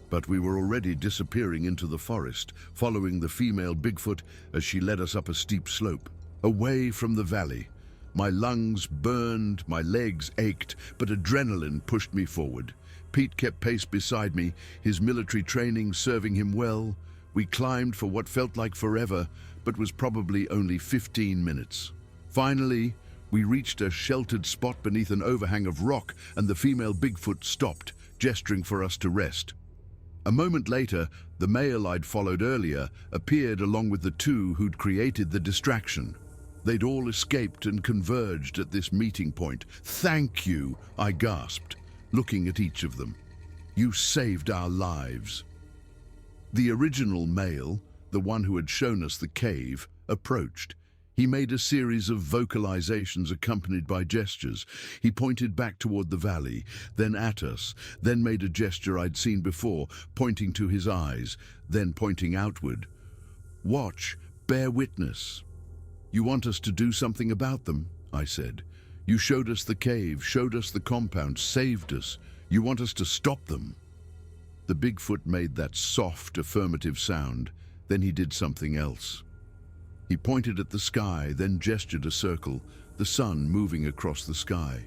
But we were already disappearing into the forest, following the female Bigfoot as she led us up a steep slope, away from the valley. My lungs burned, my legs ached, but adrenaline pushed me forward. Pete kept pace beside me, his military training serving him well. We climbed for what felt like forever, but was probably only 15 minutes. Finally, we reached a sheltered spot beneath an overhang of rock, and the female Bigfoot stopped, gesturing for us to rest. A moment later, the male I'd followed earlier appeared along with the 2 who'd created the distraction. They'd all escaped and converged at this meeting point. "Thank you," I gasped, looking at each of them. "You saved our lives." The original male, the one who had shown us the cave, approached. He made a series of vocalizations accompanied by gestures. He pointed back toward the valley, then at us, then made a gesture I'd seen before, pointing to his eyes, then pointing outward. "Watch, bear witness." "You want us to do something about them?" I said. "You showed us the cave, showed us the compound, saved us. You want us to stop them?" The Bigfoot made that soft, affirmative sound. Then he did something else. He pointed at the sky, then gestured a circle, the sun moving across the sky.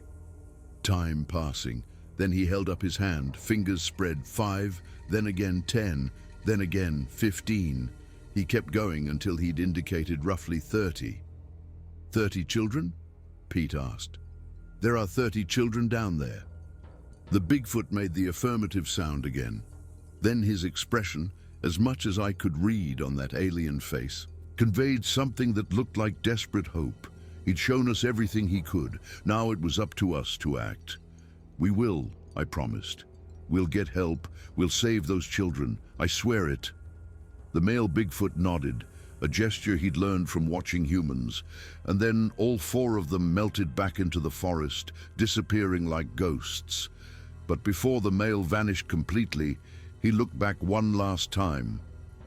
Time passing. Then he held up his hand, fingers spread, 5, then again 10, then again 15. He kept going until he'd indicated roughly 30. 30 children? Pete asked. "There are 30 children down there." The Bigfoot made the affirmative sound again. Then his expression, as much as I could read on that alien face, conveyed something that looked like desperate hope. He'd shown us everything he could. Now it was up to us to act. "We will," I promised. "We'll get help. We'll save those children. I swear it." The male Bigfoot nodded, a gesture he'd learned from watching humans, and then all 4 of them melted back into the forest, disappearing like ghosts. But before the male vanished completely, he looked back one last time,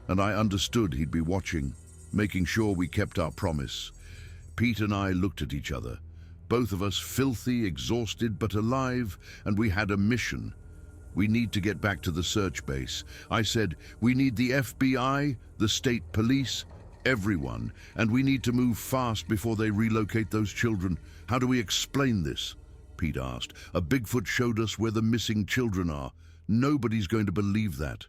and I understood he'd be watching, making sure we kept our promise. Pete and I looked at each other, both of us filthy, exhausted, but alive, and we had a mission. "We need to get back to the search base." I said, "We need the FBI, the state police, everyone, and we need to move fast before they relocate those children." "How do we explain this?" Pete asked. "A Bigfoot showed us where the missing children are. Nobody's going to believe that."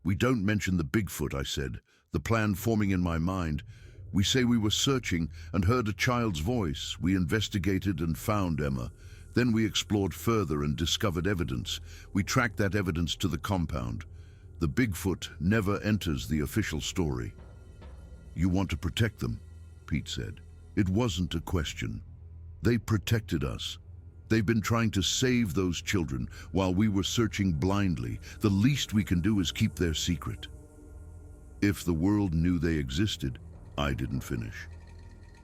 "We don't mention the Bigfoot," I said, the plan forming in my mind. "We say we were searching and heard a child's voice. We investigated and found Emma. Then we explored further and discovered evidence. We tracked that evidence to the compound. The Bigfoot never enters the official story." "You want to protect them," Pete said. "It wasn't a question. They protected us. They've been trying to save those children while we were searching blindly. The least we can do is keep their secret." If the world knew they existed, I didn't finish.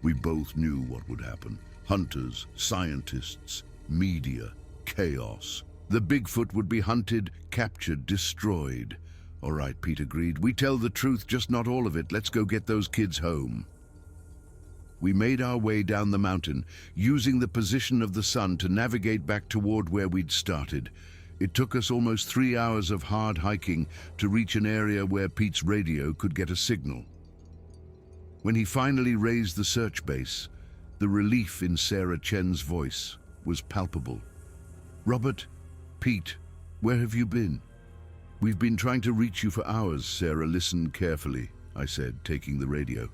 We both knew what would happen. Hunters, scientists, media, chaos. The Bigfoot would be hunted, captured, destroyed. All right, Pete agreed. We tell the truth, just not all of it. Let's go get those kids home. We made our way down the mountain, using the position of the sun to navigate back toward where we'd started. It took us almost 3 hours of hard hiking to reach an area where Pete's radio could get a signal. When he finally raised the search base, the relief in Sarah Chen's voice was palpable. "Robert, Pete, where have you been?" "We've been trying to reach you for hours." Sarah listened carefully, I said, taking the radio.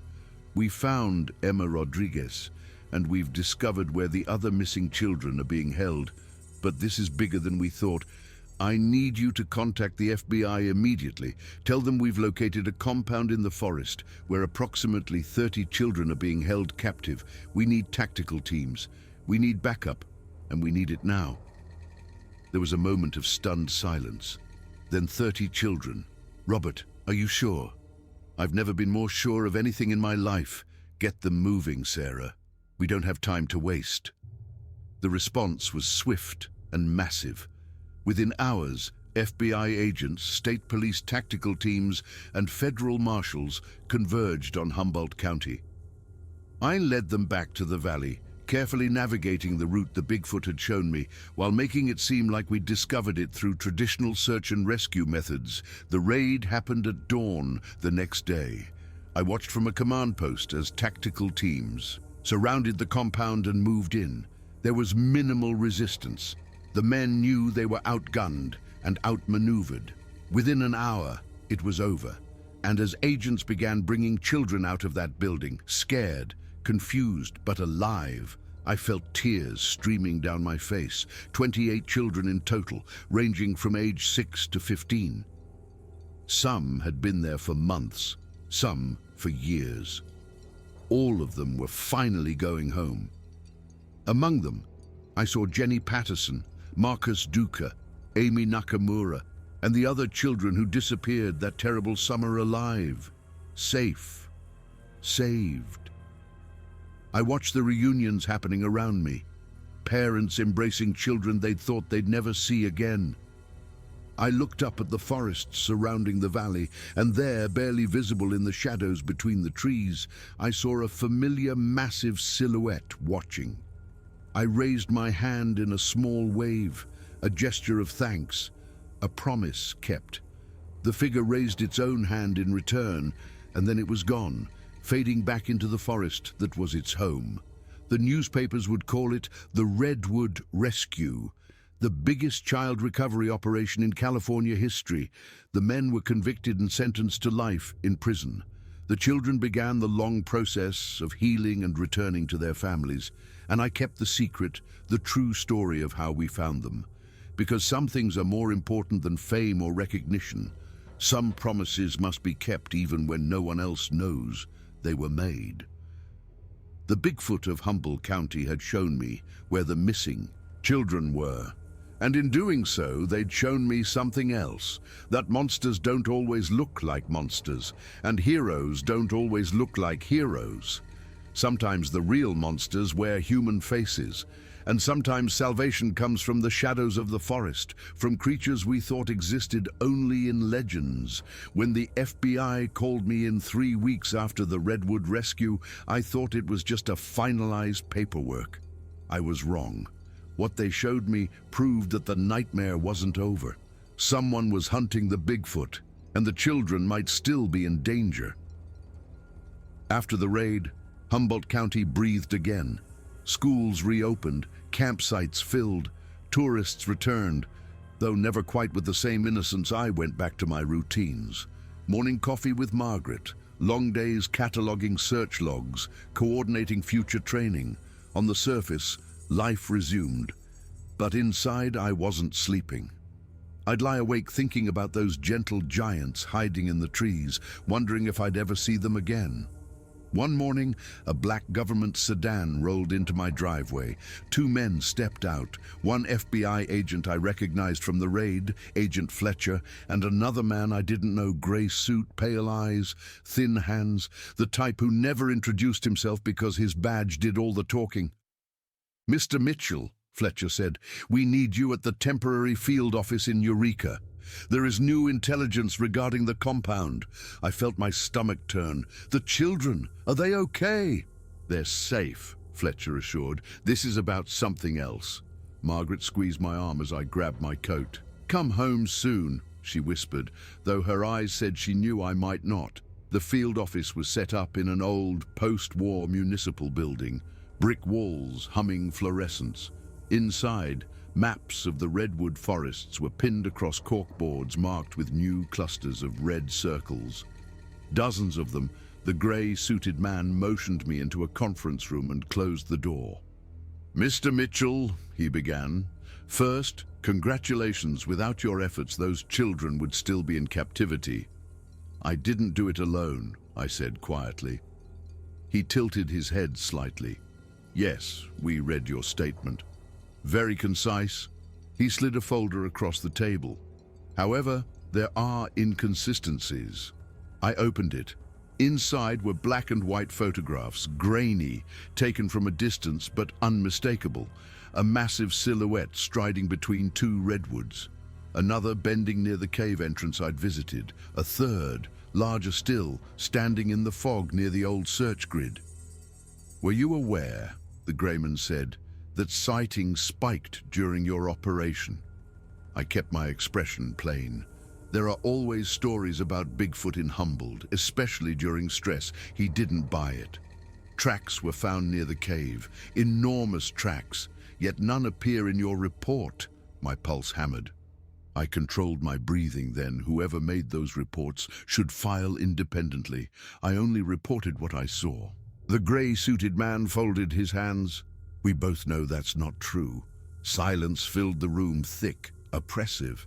"We found Emma Rodriguez, and we've discovered where the other missing children are being held. But this is bigger than we thought. I need you to contact the FBI immediately. Tell them we've located a compound in the forest where approximately 30 children are being held captive. We need tactical teams. We need backup, and we need it now." There was a moment of stunned silence. Then 30 children. "Robert, are you sure?" "I've never been more sure of anything in my life. Get them moving, Sarah. We don't have time to waste." The response was swift and massive. Within hours, FBI agents, state police tactical teams, and federal marshals converged on Humboldt County. I led them back to the valley, carefully navigating the route the Bigfoot had shown me, while making it seem like we'd discovered it through traditional search and rescue methods. The raid happened at dawn the next day. I watched from a command post as tactical teams surrounded the compound and moved in. There was minimal resistance. The men knew they were outgunned and outmaneuvered. Within an hour, it was over. And as agents began bringing children out of that building, scared, confused, but alive, I felt tears streaming down my face. 28 children in total, ranging from age 6 to 15. Some had been there for months, some for years. All of them were finally going home. Among them, I saw Jenny Patterson, Marcus Duca, Amy Nakamura, and the other children who disappeared that terrible summer alive, safe, saved. I watched the reunions happening around me, parents embracing children they'd thought they'd never see again. I looked up at the forests surrounding the valley, and there, barely visible in the shadows between the trees, I saw a familiar, massive silhouette watching. I raised my hand in a small wave, a gesture of thanks, a promise kept. The figure raised its own hand in return, and then it was gone, fading back into the forest that was its home. The newspapers would call it the Redwood Rescue, the biggest child recovery operation in California history. The men were convicted and sentenced to life in prison. The children began the long process of healing and returning to their families, and I kept the secret, the true story of how we found them. Because some things are more important than fame or recognition. Some promises must be kept even when no one else knows they were made. The Bigfoot of Humboldt County had shown me where the missing children were. And in doing so, they'd shown me something else, that monsters don't always look like monsters, and heroes don't always look like heroes. Sometimes the real monsters wear human faces, and sometimes salvation comes from the shadows of the forest, from creatures we thought existed only in legends. When the FBI called me in 3 weeks after the Redwood rescue, I thought it was just a finalized paperwork. I was wrong. What they showed me proved that the nightmare wasn't over. Someone was hunting the Bigfoot, and the children might still be in danger. After the raid, Humboldt County breathed again. Schools reopened, campsites filled, tourists returned, though never quite with the same innocence. I went back to my routines. Morning coffee with Margaret, long days cataloging search logs, coordinating future training. On the surface, life resumed, but inside I wasn't sleeping. I'd lie awake thinking about those gentle giants hiding in the trees, wondering if I'd ever see them again. One morning, a black government sedan rolled into my driveway. Two men stepped out, one FBI agent I recognized from the raid, Agent Fletcher, and another man I didn't know, gray suit, pale eyes, thin hands, the type who never introduced himself because his badge did all the talking. "Mr. Mitchell," Fletcher said, "we need you at the temporary field office in Eureka. There is new intelligence regarding the compound." I felt my stomach turn. "The children, are they okay?" "They're safe," Fletcher assured. "This is about something else." Margaret squeezed my arm as I grabbed my coat. "Come home soon," she whispered, though her eyes said she knew I might not. The field office was set up in an old, post-war municipal building. Brick walls, humming fluorescents. Inside, maps of the redwood forests were pinned across corkboards marked with new clusters of red circles. Dozens of them, the grey-suited man motioned me into a conference room and closed the door. "Mr. Mitchell," he began, "first, congratulations. Without your efforts, those children would still be in captivity." "I didn't do it alone," I said quietly. He tilted his head slightly. "Yes, we read your statement. Very concise." He slid a folder across the table. "However, there are inconsistencies." I opened it. Inside were black and white photographs, grainy, taken from a distance but unmistakable. A massive silhouette striding between two redwoods. Another bending near the cave entrance I'd visited. A third, larger still, standing in the fog near the old search grid. "Were you aware," the greyman said, "that sightings spiked during your operation?" I kept my expression plain. "There are always stories about Bigfoot in Humboldt, especially during stress." He didn't buy it. "Tracks were found near the cave, enormous tracks, yet none appear in your report." My pulse hammered. I controlled my breathing then. Whoever made those reports should file independently. I only reported what I saw. The grey-suited man folded his hands. "We both know that's not true." Silence filled the room, thick, oppressive.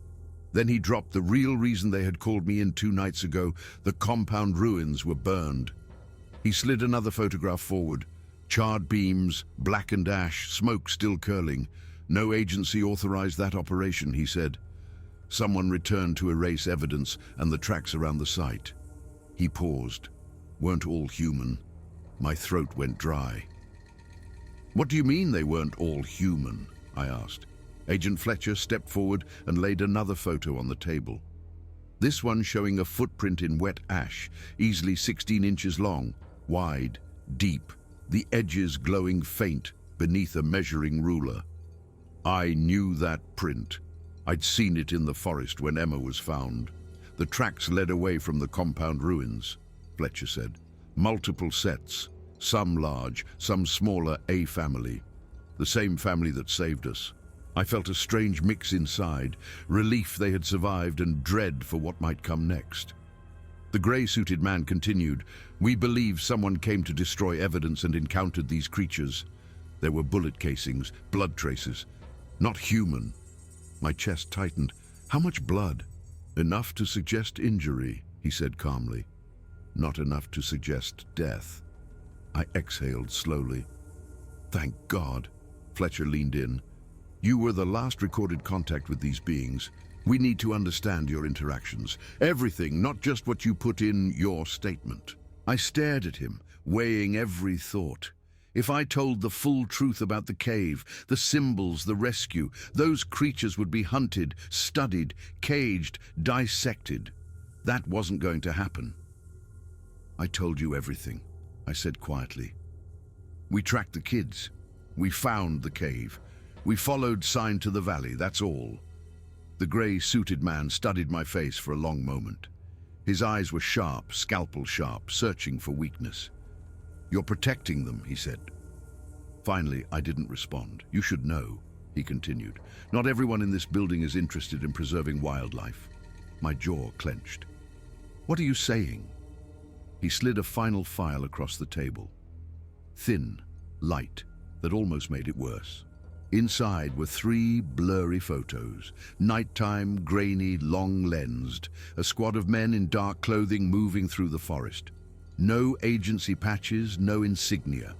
Then he dropped the real reason they had called me in 2 nights ago. The compound ruins were burned. He slid another photograph forward. Charred beams, blackened ash, smoke still curling. "No agency authorized that operation," he said. "Someone returned to erase evidence and the tracks around the site." He paused. "Weren't all human." My throat went dry. "What do you mean they weren't all human?" I asked. Agent Fletcher stepped forward and laid another photo on the table. This one showing a footprint in wet ash, easily 16 inches long, wide, deep, the edges glowing faint beneath a measuring ruler. I knew that print. I'd seen it in the forest when Emma was found. "The tracks led away from the compound ruins," Fletcher said. "Multiple sets, some large, some smaller, a family. The same family that saved us." I felt a strange mix inside, relief they had survived and dread for what might come next. The grey-suited man continued, "We believe someone came to destroy evidence and encountered these creatures. There were bullet casings, blood traces. Not human." My chest tightened. "How much blood?" "Enough to suggest injury," he said calmly. "Not enough to suggest death." I exhaled slowly. "Thank God." Fletcher leaned in. "You were the last recorded contact with these beings. We need to understand your interactions. Everything, not just what you put in your statement." I stared at him, weighing every thought. If I told the full truth about the cave, the symbols, the rescue, those creatures would be hunted, studied, caged, dissected. That wasn't going to happen. "I told you everything," I said quietly. "We tracked the kids. We found the cave. We followed sign to the valley, that's all." The grey-suited man studied my face for a long moment. His eyes were sharp, scalpel sharp, searching for weakness. "You're protecting them," he said. Finally, I didn't respond. "You should know," he continued. "Not everyone in this building is interested in preserving wildlife." My jaw clenched. "What are you saying?" He slid a final file across the table. Thin, light, that almost made it worse. Inside were 3 blurry photos, nighttime, grainy, long-lensed, a squad of men in dark clothing moving through the forest. No agency patches, no insignia.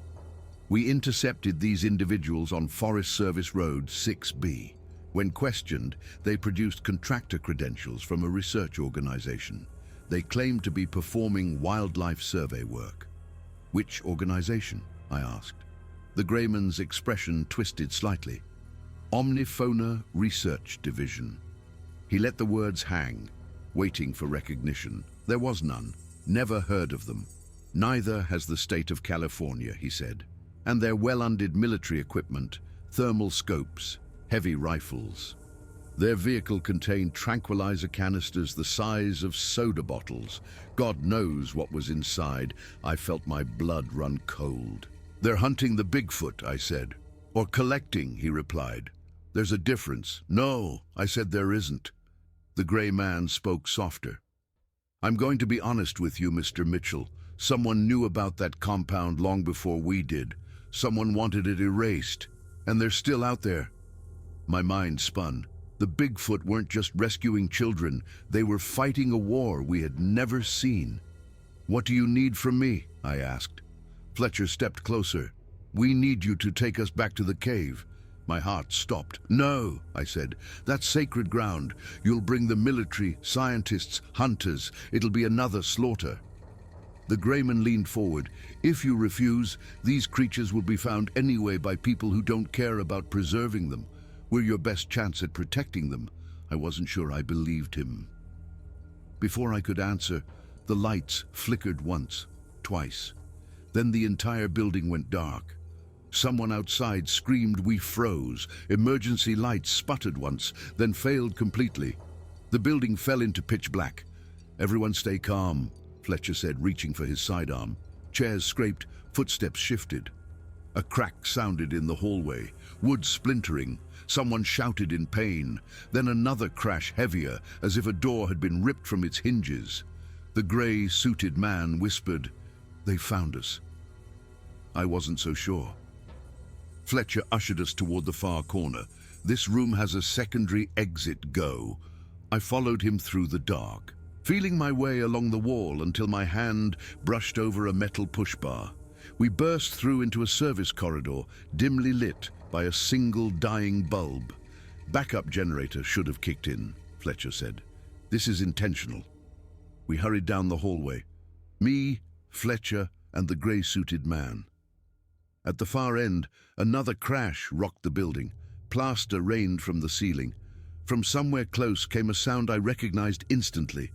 We intercepted these individuals on Forest Service Road 6B. When questioned, they produced contractor credentials from a research organization. They claimed to be performing wildlife survey work. Which organization? I asked. The greyman's expression twisted slightly. Omnifauna Research Division. He let the words hang, waiting for recognition. There was none. Never heard of them. Neither has the state of California, he said. And their well-undid military equipment, thermal scopes, heavy rifles. Their vehicle contained tranquilizer canisters the size of soda bottles. God knows what was inside. I felt my blood run cold. They're hunting the Bigfoot, I said. Or collecting, he replied. There's a difference. No, I said there isn't. The gray man spoke softer. I'm going to be honest with you, Mr. Mitchell. Someone knew about that compound long before we did. Someone wanted it erased, and they're still out there. My mind spun. The Bigfoot weren't just rescuing children. They were fighting a war we had never seen. What do you need from me? I asked. Fletcher stepped closer. We need you to take us back to the cave. My heart stopped. No, I said. That's sacred ground. You'll bring the military, scientists, hunters. It'll be another slaughter. The greyman leaned forward. If you refuse, these creatures will be found anyway by people who don't care about preserving them. We're your best chance at protecting them. I wasn't sure I believed him. Before I could answer, the lights flickered once, twice. Then the entire building went dark. Someone outside screamed. We froze. Emergency lights sputtered once, then failed completely. The building fell into pitch black. Everyone stay calm, Fletcher said, reaching for his sidearm. Chairs scraped, footsteps shifted. A crack sounded in the hallway, wood splintering. Someone shouted in pain. Then another crash, heavier, as if a door had been ripped from its hinges. The gray-suited man whispered, "They found us." I wasn't so sure. Fletcher ushered us toward the far corner. This room has a secondary exit. Go. I followed him through the dark, feeling my way along the wall until my hand brushed over a metal push bar. We burst through into a service corridor, dimly lit by a single dying bulb. Backup generator should have kicked in, Fletcher said. This is intentional. We hurried down the hallway. Me, Fletcher, and the grey-suited man. At the far end, another crash rocked the building. Plaster rained from the ceiling. From somewhere close came a sound I recognized instantly.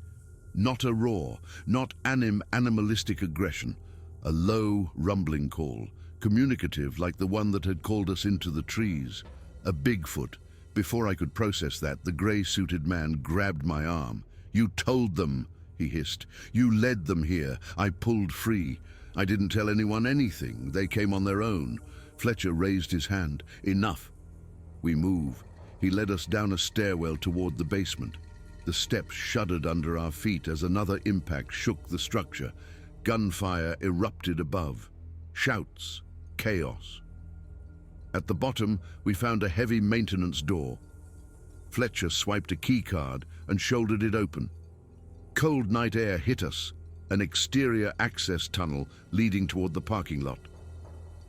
Not a roar, not animalistic aggression. A low, rumbling call, communicative like the one that had called us into the trees. A Bigfoot. Before I could process that, the grey-suited man grabbed my arm. You told them, he hissed. You led them here. I pulled free. I didn't tell anyone anything. They came on their own. Fletcher raised his hand. Enough. We move. He led us down a stairwell toward the basement. The steps shuddered under our feet as another impact shook the structure. Gunfire erupted above. Shouts. Chaos. At the bottom, we found a heavy maintenance door. Fletcher swiped a key card and shouldered it open. Cold night air hit us. An exterior access tunnel leading toward the parking lot.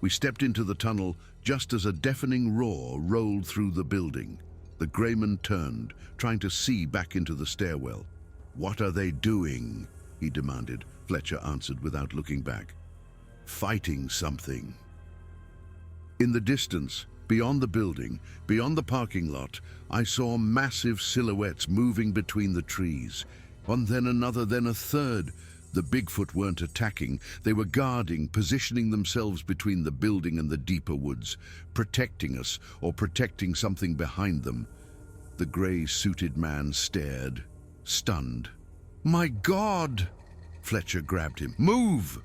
We stepped into the tunnel just as a deafening roar rolled through the building. The greyman turned, trying to see back into the stairwell. What are they doing? He demanded. Fletcher answered without looking back. Fighting something. In the distance, beyond the building, beyond the parking lot, I saw massive silhouettes moving between the trees. One, then another, then a third. The Bigfoot weren't attacking. They were guarding, positioning themselves between the building and the deeper woods, protecting us or protecting something behind them. The gray-suited man stared, stunned. My God! Fletcher grabbed him. Move!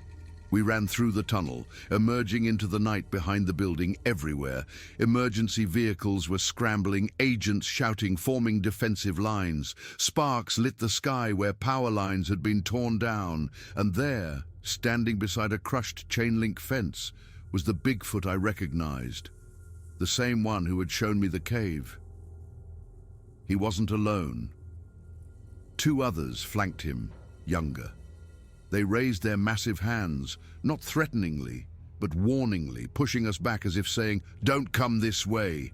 We ran through the tunnel, emerging into the night behind the building everywhere. Emergency vehicles were scrambling, agents shouting, forming defensive lines. Sparks lit the sky where power lines had been torn down. And there, standing beside a crushed chain-link fence, was the Bigfoot I recognized. The same one who had shown me the cave. He wasn't alone. Two others flanked him, younger. They raised their massive hands, not threateningly, but warningly, pushing us back as if saying, "Don't come this way."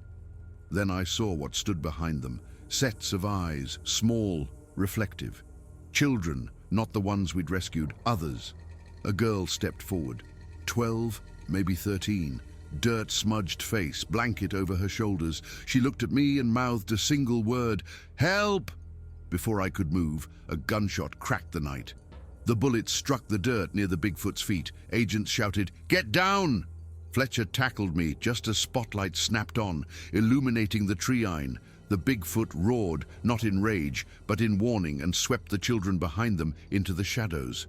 Then I saw what stood behind them, sets of eyes, small, reflective. Children, not the ones we'd rescued, others. A girl stepped forward, 12, maybe 13, dirt-smudged face, blanket over her shoulders. She looked at me and mouthed a single word, "Help!" Before I could move, a gunshot cracked the night. The bullet struck the dirt near the Bigfoot's feet. Agents shouted, "Get down!" Fletcher tackled me just as spotlight snapped on, illuminating the tree-line. The Bigfoot roared, not in rage, but in warning, and swept the children behind them into the shadows.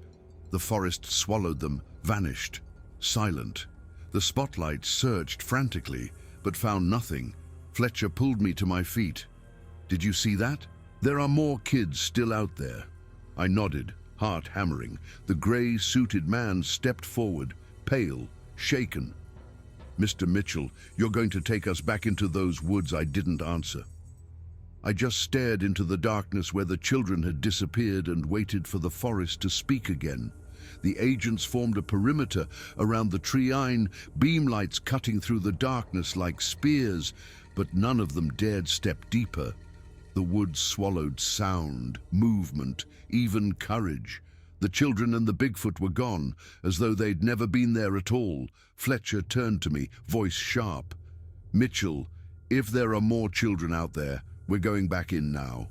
The forest swallowed them, vanished, silent. The spotlight searched frantically, but found nothing. Fletcher pulled me to my feet. "Did you see that? There are more kids still out there." I nodded, heart hammering. The grey-suited man stepped forward, pale, shaken. "Mr. Mitchell, you're going to take us back into those woods?" I didn't answer. I just stared into the darkness where the children had disappeared and waited for the forest to speak again. The agents formed a perimeter around the tree-line, beam lights cutting through the darkness like spears, but none of them dared step deeper. The woods swallowed sound, movement, even courage. The children and the Bigfoot were gone, as though they'd never been there at all. Fletcher turned to me, voice sharp. "Mitchell, if there are more children out there, we're going back in now."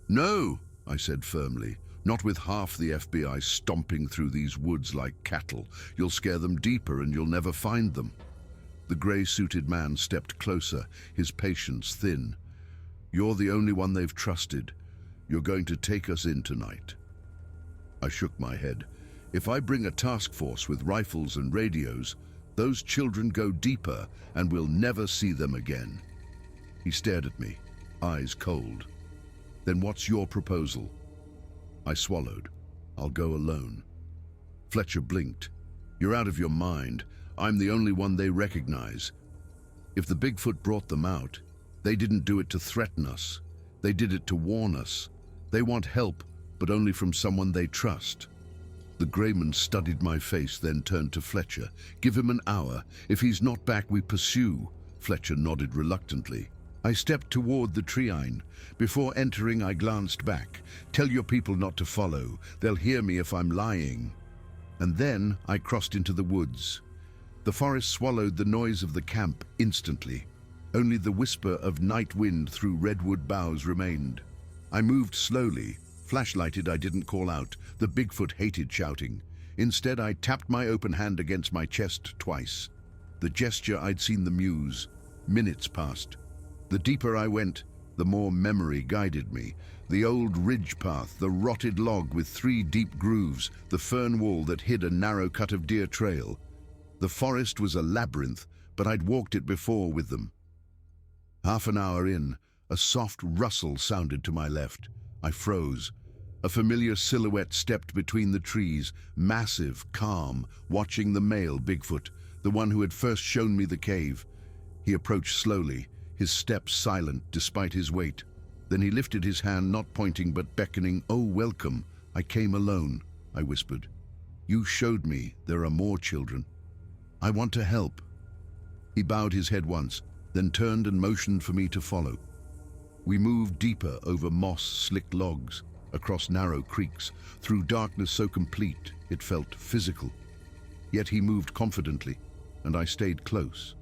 "No," I said firmly. "Not with half the FBI stomping through these woods like cattle. You'll scare them deeper and you'll never find them." The grey-suited man stepped closer, his patience thin. "You're the only one they've trusted. You're going to take us in tonight." I shook my head. "If I bring a task force with rifles and radios, those children go deeper and we'll never see them again." He stared at me, eyes cold. "Then what's your proposal?" I swallowed. "I'll go alone." Fletcher blinked. "You're out of your mind. I'm the only one they recognize. If the Bigfoot brought them out, they didn't do it to threaten us. They did it to warn us. They want help, but only from someone they trust." The greyman studied my face, then turned to Fletcher. "Give him an hour. If he's not back, we pursue." Fletcher nodded reluctantly. I stepped toward the tree-line. Before entering, I glanced back. "Tell your people not to follow. They'll hear me if I'm lying." And then I crossed into the woods. The forest swallowed the noise of the camp instantly. Only the whisper of night wind through redwood boughs remained. I moved slowly. Flashlighted, I didn't call out. The Bigfoot hated shouting. Instead, I tapped my open hand against my chest twice. The gesture I'd seen them use. Minutes passed. The deeper I went, the more memory guided me. The old ridge path, the rotted log with 3 deep grooves, the fern wall that hid a narrow cut of deer trail. The forest was a labyrinth, but I'd walked it before with them. Half an hour in, a soft rustle sounded to my left. I froze. A familiar silhouette stepped between the trees, massive, calm, watching the male Bigfoot, the one who had first shown me the cave. He approached slowly, his steps silent despite his weight. Then he lifted his hand, not pointing but beckoning. "Oh, welcome. I came alone," I whispered. "You showed me there are more children. I want to help." He bowed his head once, then turned and motioned for me to follow. We moved deeper over moss-slicked logs, across narrow creeks, through darkness so complete it felt physical. Yet he moved confidently, and I stayed close.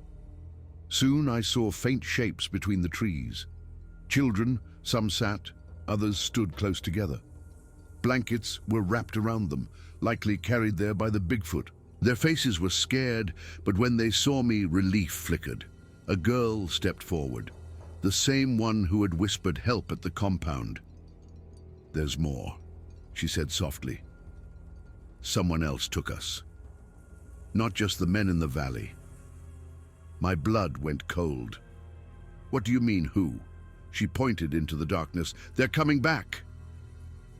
Soon I saw faint shapes between the trees. Children, some sat, others stood close together. Blankets were wrapped around them, likely carried there by the Bigfoot. Their faces were scared, but when they saw me, relief flickered. A girl stepped forward, the same one who had whispered help at the compound. "There's more," she said softly. "Someone else took us. Not just the men in the valley." My blood went cold. "What do you mean, who?" She pointed into the darkness. "They're coming back."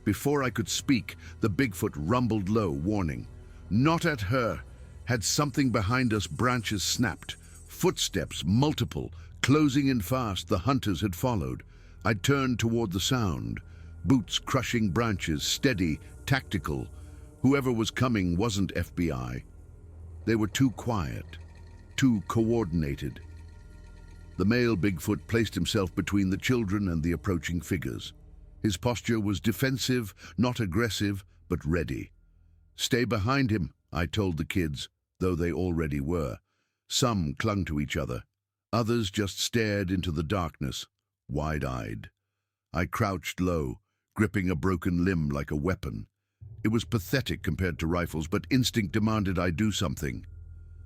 Before I could speak, the Bigfoot rumbled low, warning. Not at her. Had something behind us, branches snapped. Footsteps, multiple, closing in fast. The hunters had followed. I turned toward the sound. Boots crushing branches, steady, tactical. Whoever was coming wasn't FBI. They were too quiet, too coordinated. The male Bigfoot placed himself between the children and the approaching figures. His posture was defensive, not aggressive, but ready. "Stay behind him," I told the kids, though they already were. Some clung to each other. Others just stared into the darkness, wide-eyed. I crouched low, gripping a broken limb like a weapon. It was pathetic compared to rifles, but instinct demanded I do something.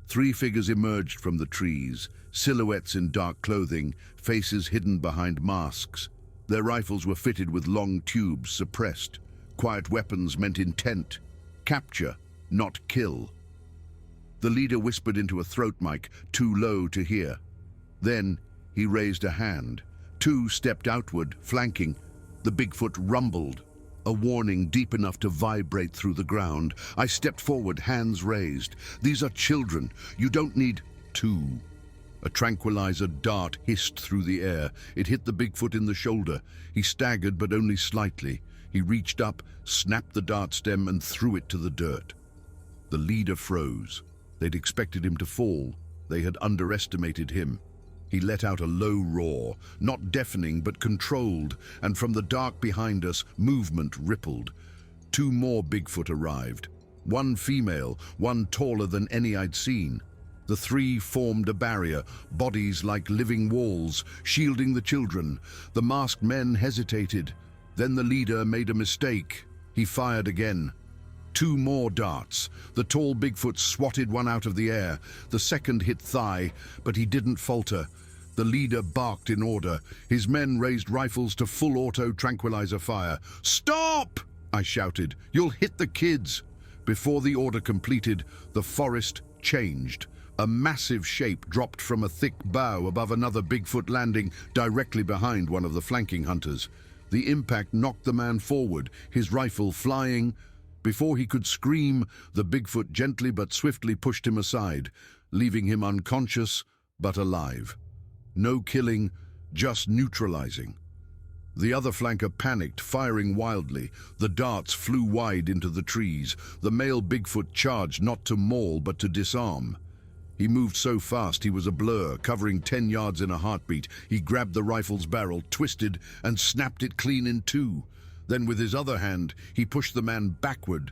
3 figures emerged from the trees, silhouettes in dark clothing, faces hidden behind masks. Their rifles were fitted with long tubes, suppressed. Quiet weapons meant intent. Capture, not kill. The leader whispered into a throat mic, too low to hear. Then he raised a hand. 2 stepped outward, flanking. The Bigfoot rumbled, a warning deep enough to vibrate through the ground. I stepped forward, hands raised. "These are children. You don't need 2. A tranquilizer dart hissed through the air. It hit the Bigfoot in the shoulder. He staggered, but only slightly. He reached up, snapped the dart stem, and threw it to the dirt. The leader froze. They'd expected him to fall. They had underestimated him. He let out a low roar, not deafening but controlled, and from the dark behind us, movement rippled. 2 more Bigfoot arrived. 1 female, 1 taller than any I'd seen. The 3 formed a barrier, bodies like living walls, shielding the children. The masked men hesitated. Then the leader made a mistake. He fired again. 2 more darts. The tall Bigfoot swatted one out of the air. The second hit thigh, but he didn't falter. The leader barked in order. His men raised rifles to full auto tranquilizer fire. "Stop!" I shouted. "You'll hit the kids." Before the order completed, the forest changed. A massive shape dropped from a thick bough above another Bigfoot, landing directly behind one of the flanking hunters. The impact knocked the man forward, his rifle flying. Before he could scream, the Bigfoot gently but swiftly pushed him aside, leaving him unconscious but alive. No killing, just neutralizing. The other flanker panicked, firing wildly. The darts flew wide into the trees. The male Bigfoot charged not to maul but to disarm. He moved so fast he was a blur, covering 10 yards in a heartbeat. He grabbed the rifle's barrel, twisted, and snapped it clean in 2. Then with his other hand, he pushed the man backward,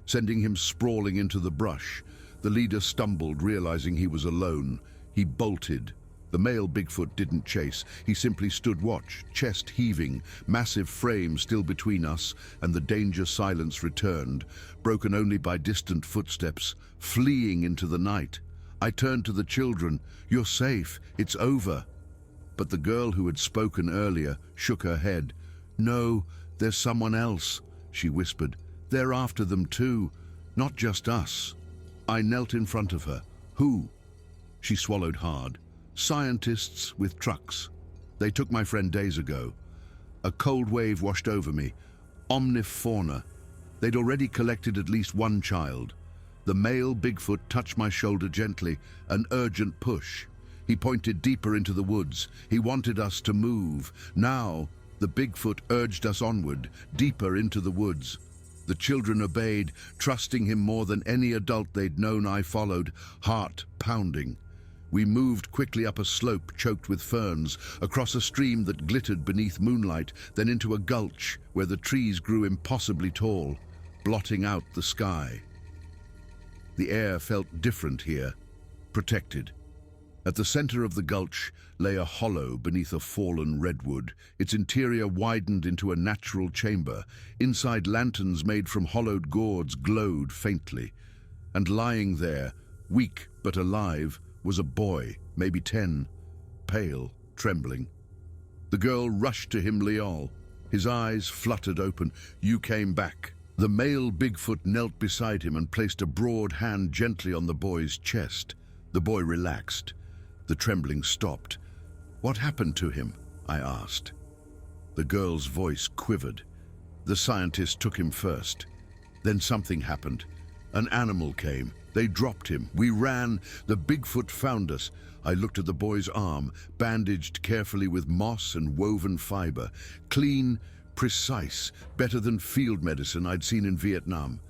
sending him sprawling into the brush. The leader stumbled, realizing he was alone. He bolted. The male Bigfoot didn't chase. He simply stood watch, chest heaving, massive frame still between us, and the danger silence returned, broken only by distant footsteps, fleeing into the night. I turned to the children. "You're safe. It's over." But the girl who had spoken earlier shook her head. "No, there's someone else," she whispered. "They're after them too, not just us." I knelt in front of her. "Who?" She swallowed hard. "Scientists with trucks. They took my friend days ago." A cold wave washed over me. Omnifauna. They'd already collected at least 1 child. The male Bigfoot touched my shoulder gently, an urgent push. He pointed deeper into the woods. He wanted us to move. Now, the Bigfoot urged us onward, deeper into the woods. The children obeyed, trusting him more than any adult they'd known. I followed, heart pounding. We moved quickly up a slope choked with ferns, across a stream that glittered beneath moonlight, then into a gulch where the trees grew impossibly tall, blotting out the sky. The air felt different here, protected. At the center of the gulch lay a hollow beneath a fallen redwood. Its interior widened into a natural chamber. Inside, lanterns made from hollowed gourds glowed faintly. And lying there, weak but alive, was a boy, maybe 10, pale, trembling. The girl rushed to him, Leol. His eyes fluttered open. "You came back." The male Bigfoot knelt beside him and placed a broad hand gently on the boy's chest. The boy relaxed. The trembling stopped. "What happened to him?" I asked. The girl's voice quivered. "The scientists took him first. Then something happened. An animal came. They dropped him. We ran. The Bigfoot found us." I looked at the boy's arm, bandaged carefully with moss and woven fiber. Clean, precise, better than field medicine I'd seen in Vietnam.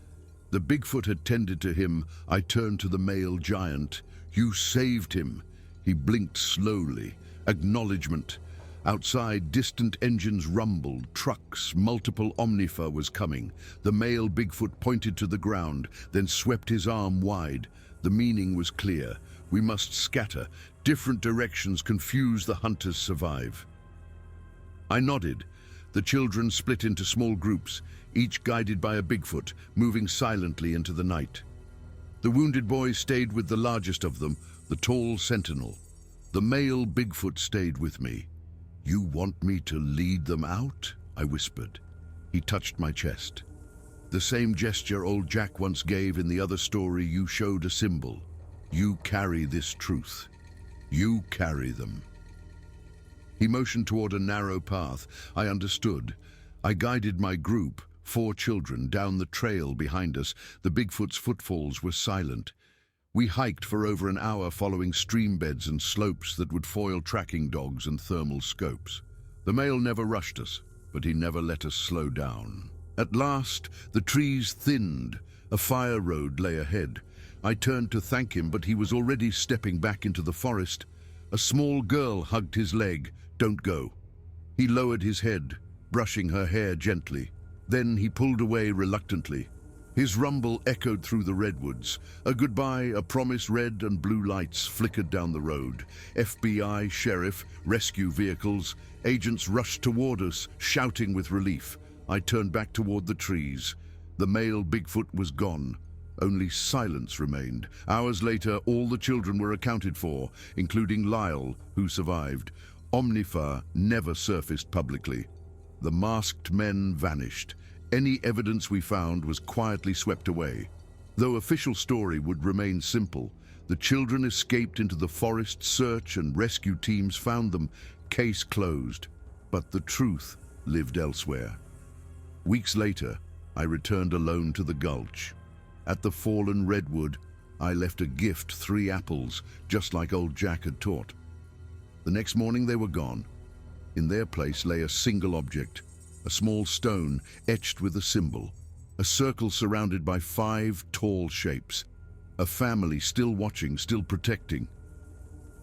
The Bigfoot had tended to him. I turned to the male giant. "You saved him." He blinked slowly. Acknowledgement. Outside, distant engines rumbled. Trucks, multiple omnifa was coming. The male Bigfoot pointed to the ground, then swept his arm wide. The meaning was clear. We must scatter. Different directions confuse the hunters survive. I nodded. The children split into small groups, each guided by a Bigfoot, moving silently into the night. The wounded boys stayed with the largest of them, the tall sentinel. The male Bigfoot stayed with me. "You want me to lead them out?" I whispered. He touched my chest. "The same gesture old Jack once gave in the other story. You showed a symbol. You carry this truth. You carry them." He motioned toward a narrow path. I understood. I guided my group, 4 children, down the trail behind us. The Bigfoot's footfalls were silent. We hiked for over an hour, following stream beds and slopes that would foil tracking dogs and thermal scopes. The male never rushed us, but he never let us slow down. At last, the trees thinned. A fire road lay ahead. I turned to thank him, but he was already stepping back into the forest. A small girl hugged his leg. "Don't go." He lowered his head, brushing her hair gently. Then he pulled away reluctantly. His rumble echoed through the redwoods. A goodbye, a promise. Red and blue lights flickered down the road. FBI, sheriff, rescue vehicles. Agents rushed toward us, shouting with relief. I turned back toward the trees. The male Bigfoot was gone. Only silence remained. Hours later, all the children were accounted for, including Lyle, who survived. Omnifa never surfaced publicly. The masked men vanished. Any evidence we found was quietly swept away. Though official story would remain simple, the children escaped into the forest. Search and rescue teams found them. Case closed. But the truth lived elsewhere. Weeks later, I returned alone to the gulch. At the fallen redwood, I left a gift, 3 apples, just like old Jack had taught. The next morning they were gone. In their place lay a single object, a small stone etched with a symbol, a circle surrounded by 5 tall shapes, a family still watching, still protecting.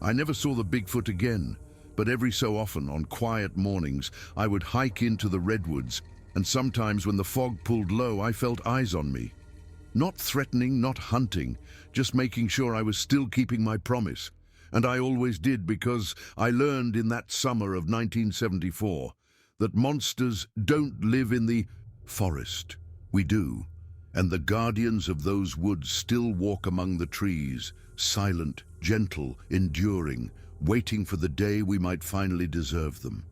I never saw the Bigfoot again, but every so often, on quiet mornings, I would hike into the redwoods, and sometimes when the fog pulled low, I felt eyes on me. Not threatening, not hunting, just making sure I was still keeping my promise. And I always did, because I learned in that summer of 1974 that monsters don't live in the forest. We do. And the guardians of those woods still walk among the trees, silent, gentle, enduring, waiting for the day we might finally deserve them.